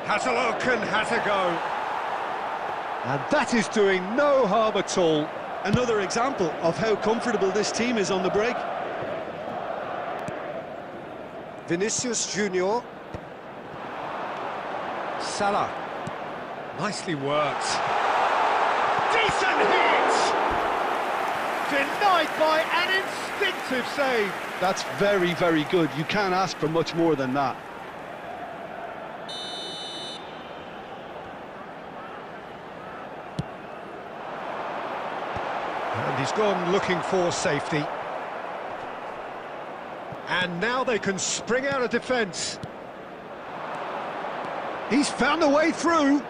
Has a look and has a go. And that is doing no harm at all. Another example of how comfortable this team is on the break. Vinicius Junior. Salah. Nicely worked. Decent hit! Denied by an instinctive save. That's very, very good. You can't ask for much more than that. And he's gone looking for safety. And now they can spring out of defence. He's found a way through.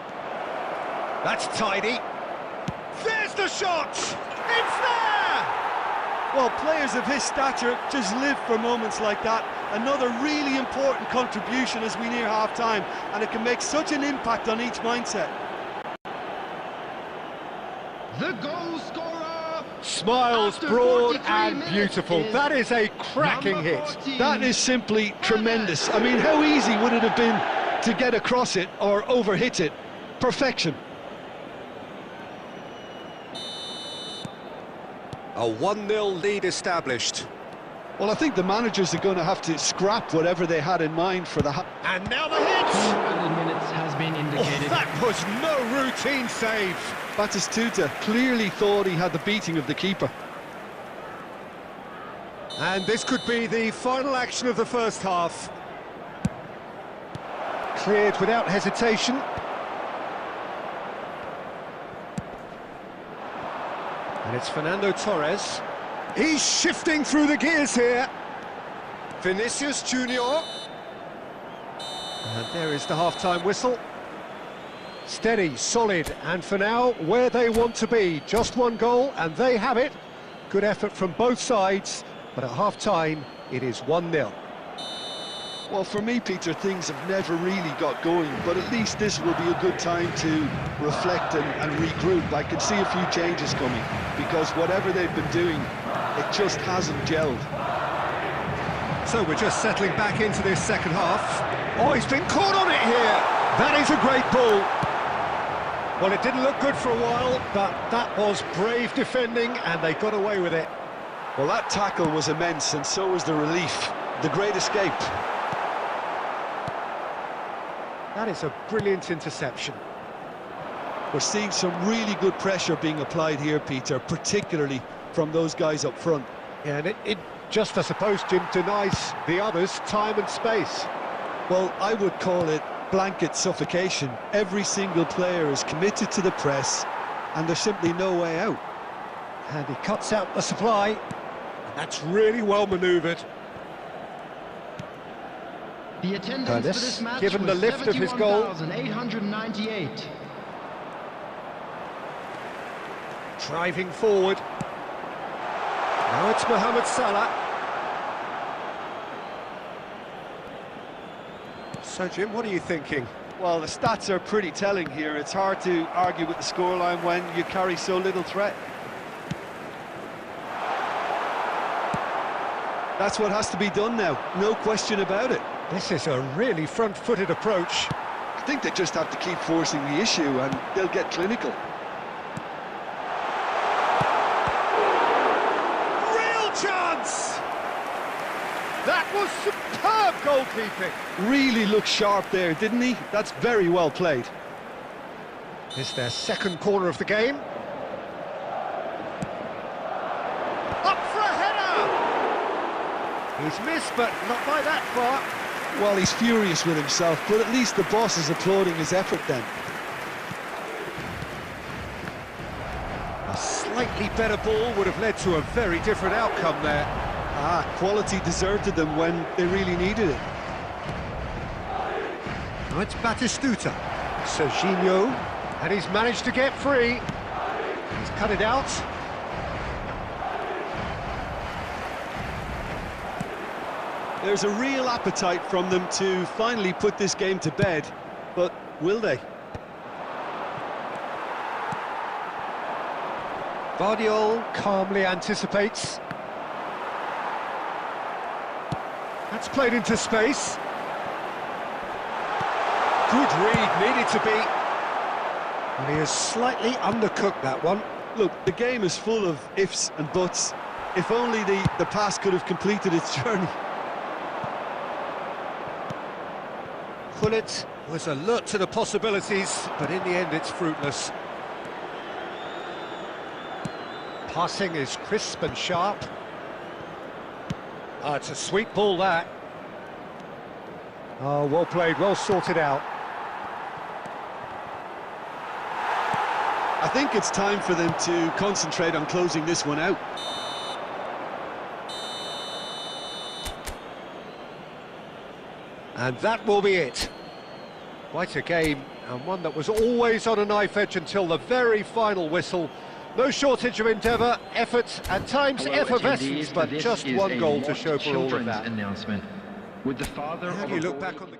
That's tidy. There's the shot! It's there! Well, players of his stature just live for moments like that. Another really important contribution as we near half-time, and it can make such an impact on each mindset. The goal scorer. Smiles broad and beautiful. That is a cracking hit. That is simply tremendous. I mean, how easy would it have been to get across it or overhit it? Perfection. A 1-0 lead established. Well, I think the managers are going to have to scrap whatever they had in mind for the... And now the hit! Added minutes has been indicated. Oh, that was no routine save. Batistuta clearly thought he had the beating of the keeper. And this could be the final action of the first half. Cleared without hesitation. And it's Fernando Torres. He's shifting through the gears here. Vinicius Junior. And there is the half-time whistle. Steady, solid, and for now, where they want to be. Just one goal, and they have it. Good effort from both sides, but at half-time, it is 1-0. Well, for me, Peter, things have never really got going, but at least this will be a good time to reflect and regroup. I can see a few changes coming, because whatever they've been doing, it just hasn't gelled. So we're just settling back into this second half. Oh, he's been caught on it here. That is a great ball. Well, it didn't look good for a while, but that was brave defending, and they got away with it. Well, that tackle was immense, and so was the relief. The great escape. That is a brilliant interception. We're seeing some really good pressure being applied here, Peter, particularly from those guys up front. Yeah, and it just, I suppose, Jim, denies the others time and space. Well, I would call it blanket suffocation. Every single player is committed to the press, and there's simply no way out. And he cuts out the supply, and that's really well manoeuvred. The attendance for this match given the was lift of his goal. 71,898. Driving forward. Now it's Mohamed Salah. So, Jim, what are you thinking? Well, the stats are pretty telling here. It's hard to argue with the scoreline when you carry so little threat. That's what has to be done now, no question about it. This is a really front-footed approach. I think they just have to keep forcing the issue and they'll get clinical. Real chance! That was superb goalkeeping. Really looked sharp there, didn't he? That's very well played. It's their second corner of the game. Up for a header! He's missed, but not by that far. Well, he's furious with himself, but at least the boss is applauding his effort then. A slightly better ball would have led to a very different outcome there. Quality deserted them when they really needed it. Now it's Batistuta. Serginho, and he's managed to get free. He's cut it out. There's a real appetite from them to finally put this game to bed, but will they? Guardiola calmly anticipates. That's played into space. Good read, needed to be. And he has slightly undercooked that one. Look, the game is full of ifs and buts. If only the pass could have completed its journey. Gullit was alert to the possibilities, but in the end it's fruitless. Passing is crisp and sharp. It's a sweet ball, that. Oh, well played, well sorted out. I think it's time for them to concentrate on closing this one out. And that will be it. Quite a game, and one that was always on a knife edge until the very final whistle. No shortage of endeavour, effort, at times effervescence, but just one goal to show for all of that. Announcement. With the father How of do you a look boy- back on the...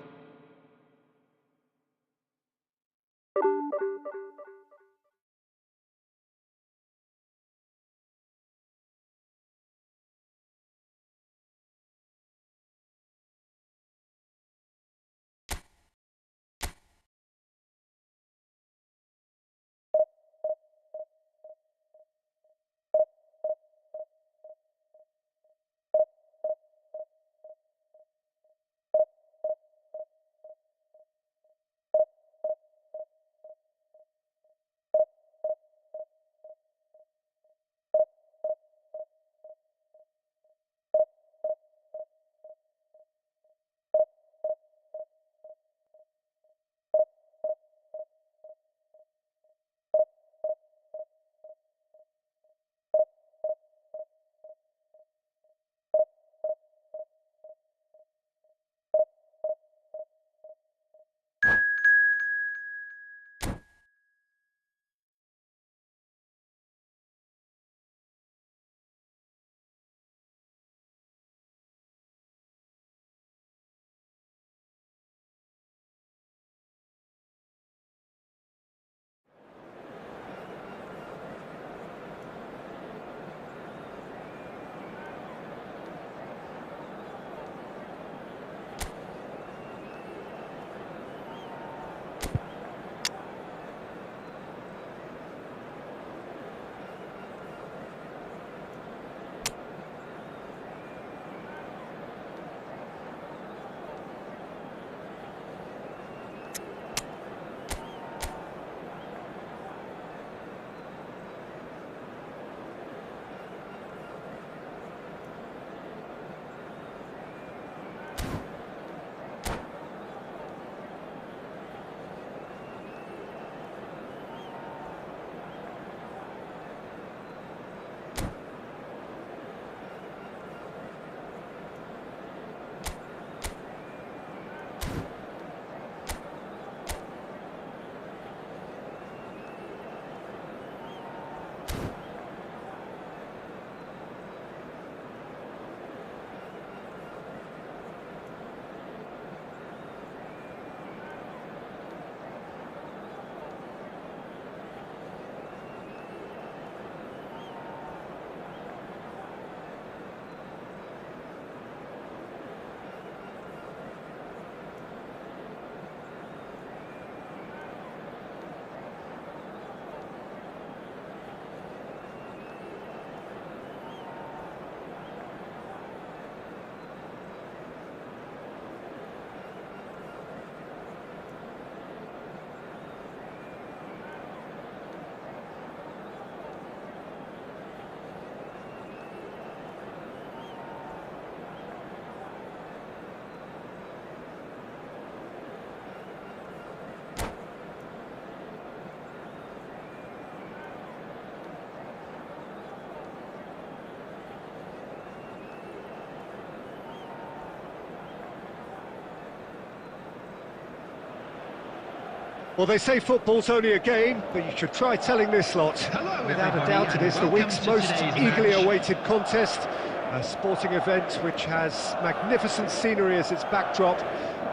Well, they say football's only a game, but you should try telling this lot. Hello, Without a everybody, doubt, it and is the welcome week's to most today's eagerly match. awaited contest. A sporting event which has magnificent scenery as its backdrop.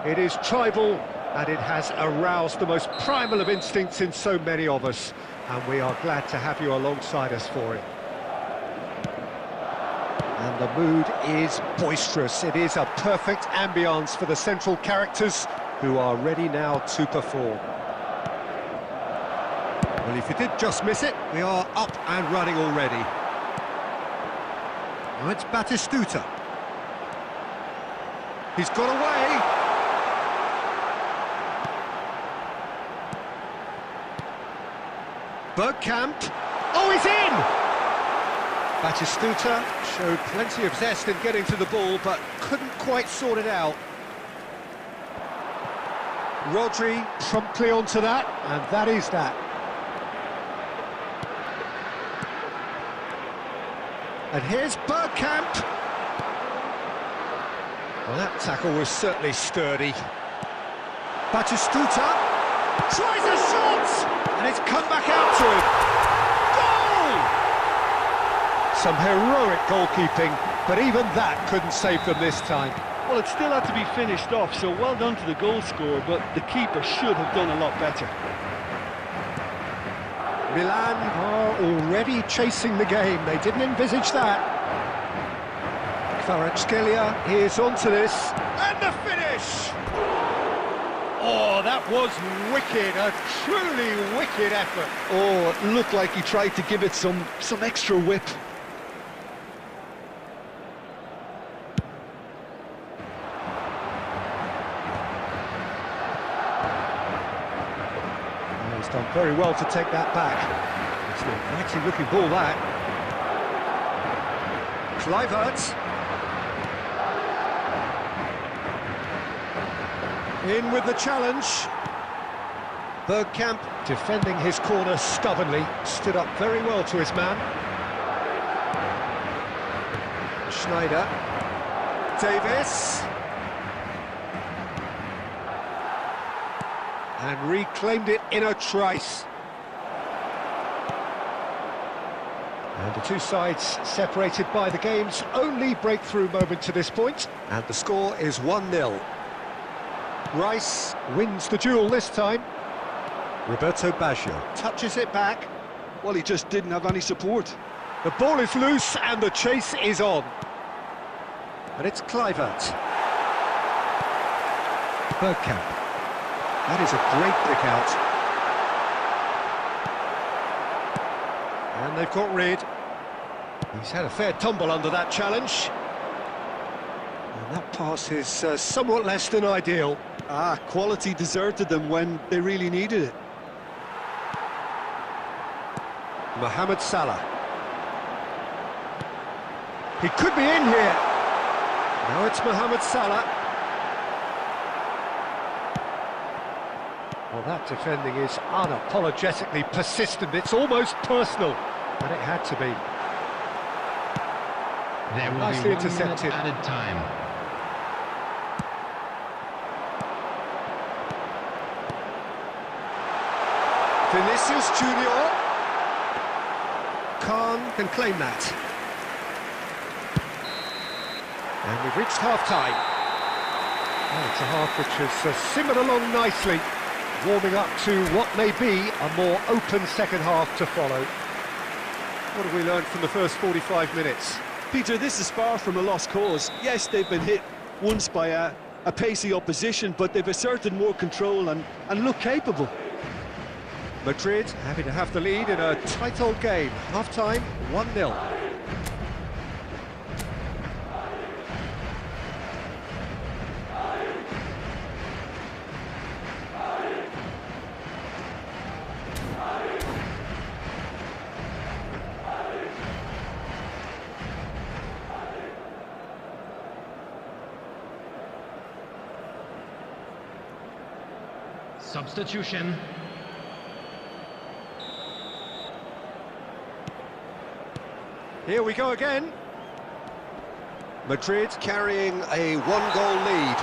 It is tribal, and it has aroused the most primal of instincts in so many of us. And we are glad to have you alongside us for it. And the mood is boisterous. It is a perfect ambience for the central characters who are ready now to perform. Well, if you did just miss it, we are up and running already. Now it's Batistuta. He's got away. Bergkamp. Oh, he's in! Batistuta showed plenty of zest in getting to the ball, but couldn't quite sort it out. Rodri promptly onto that, and that is that. And here's Bergkamp. Well, that tackle was certainly sturdy. Batistuta tries a shot, and it's come back out to him. Goal! Some heroic goalkeeping, but even that couldn't save them this time. Well, it still had to be finished off, so well done to the goal scorer, but the keeper should have done a lot better. Milan are already chasing the game. They didn't envisage that. Kvaratskhelia is onto this. And the finish! Oh, that was wicked. A truly wicked effort. Oh, it looked like he tried to give it some extra whip. He's done very well to take that back. It's an exciting looking ball, that. Kluivert. In with the challenge. Bergkamp defending his corner stubbornly. Stood up very well to his man. Schneider. Davis. And reclaimed it in a trice. And the two sides separated by the game's only breakthrough moment to this point. And the score is 1-0. Rice wins the duel this time. Roberto Baggio touches it back. Well, he just didn't have any support. The ball is loose and the chase is on. And it's Kluivert. Bergkamp. That is a great pick out. And they've got rid. He's had a fair tumble under that challenge. And that pass is somewhat less than ideal. Quality deserted them when they really needed it. Mohamed Salah. He could be in here. Now it's Mohamed Salah. Well, that defending is unapologetically persistent. It's almost personal, and it had to be. There will Nicely be 1 minute intercepted. added time. Vinicius Junior. Khan can claim that. And we've reached half-time. Well, it's a half which has simmered along nicely, warming up to what may be a more open second half to follow. What have we learned from the first 45 minutes? Peter, this is far from a lost cause. Yes, they've been hit once by a pacey opposition, but they've asserted more control and look capable. Madrid happy to have the lead in a tight old game. Half-time, 1-0. Substitution. Here we go again. Madrid carrying a one-goal lead.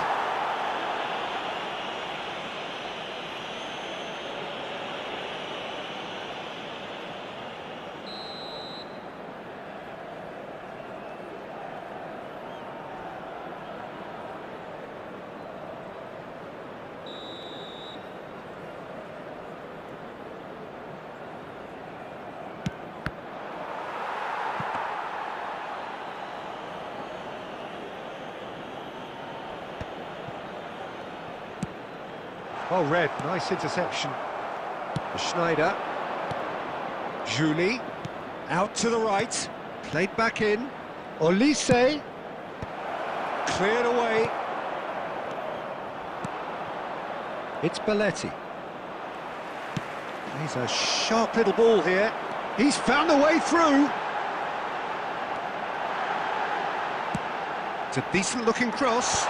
Well read, nice interception. Schneider. Julie. Out to the right. Played back in. Olise. Cleared away. It's Belletti. He's a sharp little ball here. He's found a way through. It's a decent-looking cross.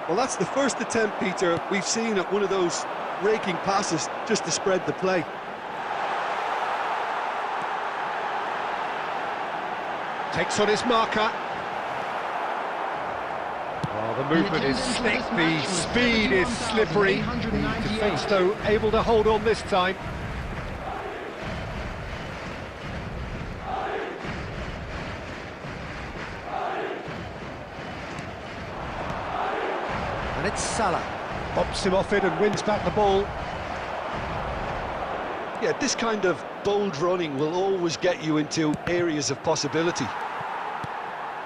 Well, that's the first attempt, Peter, we've seen at one of those raking passes just to spread the play. Takes on his marker. Oh, the movement is slick, the speed is slippery. The defence, though, able to hold on this time. And it's Salah. Bops him off it and wins back the ball. Yeah, this kind of bold running will always get you into areas of possibility.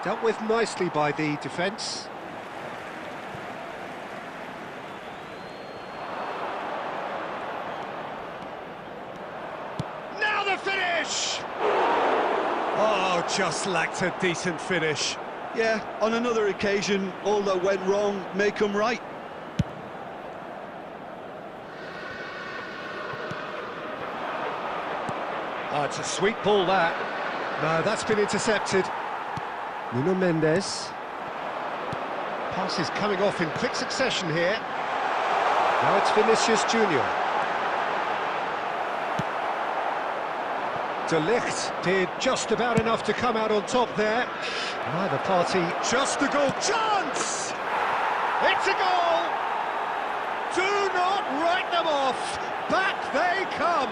Dealt with nicely by the defence. Now the finish! Oh, just lacked a decent finish. Yeah, on another occasion, all that went wrong may come right. Oh, it's a sweet ball, that. No, that's been intercepted. Nuno Mendes. Pass is coming off in quick succession here. Now it's Vinicius Junior. De Ligt did just about enough to come out on top there. Neither party, just a goal chance! It's a goal! Do not write them off! Back they come!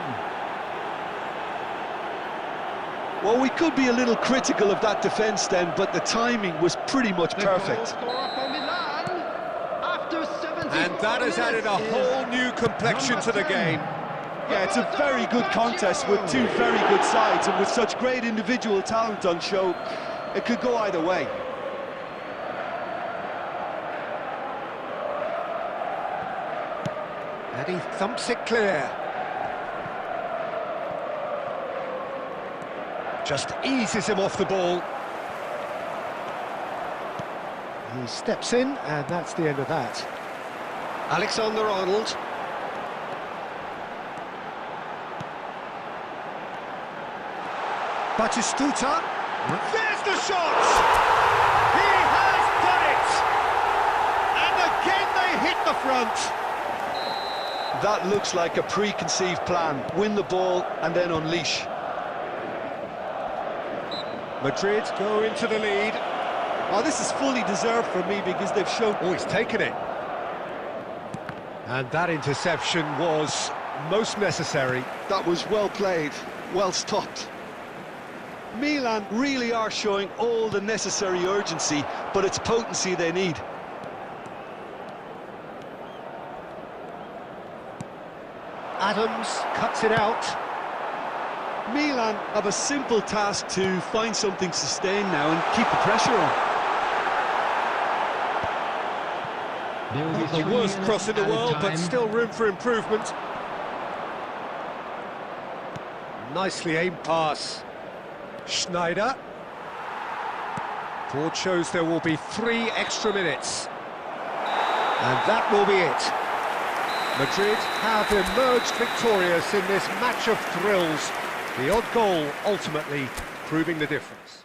Well, we could be a little critical of that defence then, but the timing was pretty much perfect. And that has added a whole new complexion to the game. Yeah, it's a very good contest with two very good sides, and with such great individual talent on show, it could go either way. And he thumps it clear. Just eases him off the ball. He steps in, and that's the end of that. Alexander-Arnold. Batistuta. There's the shot! He has done it! And again they hit the front. That looks like a preconceived plan. Win the ball and then unleash. Madrid go into the lead. Oh, this is fully deserved for me because they've shown... Oh, he's taken it. And that interception was most necessary. That was well played, well stopped. Milan really are showing all the necessary urgency, but it's potency they need. Adams cuts it out. Milan have a simple task to find something sustained now and keep the pressure on. Not the worst cross in the world, but still room for improvement. Nicely aimed pass. Schneider. Board shows there will be 3 extra minutes. And that will be it. Madrid have emerged victorious in this match of thrills. The odd goal ultimately proving the difference.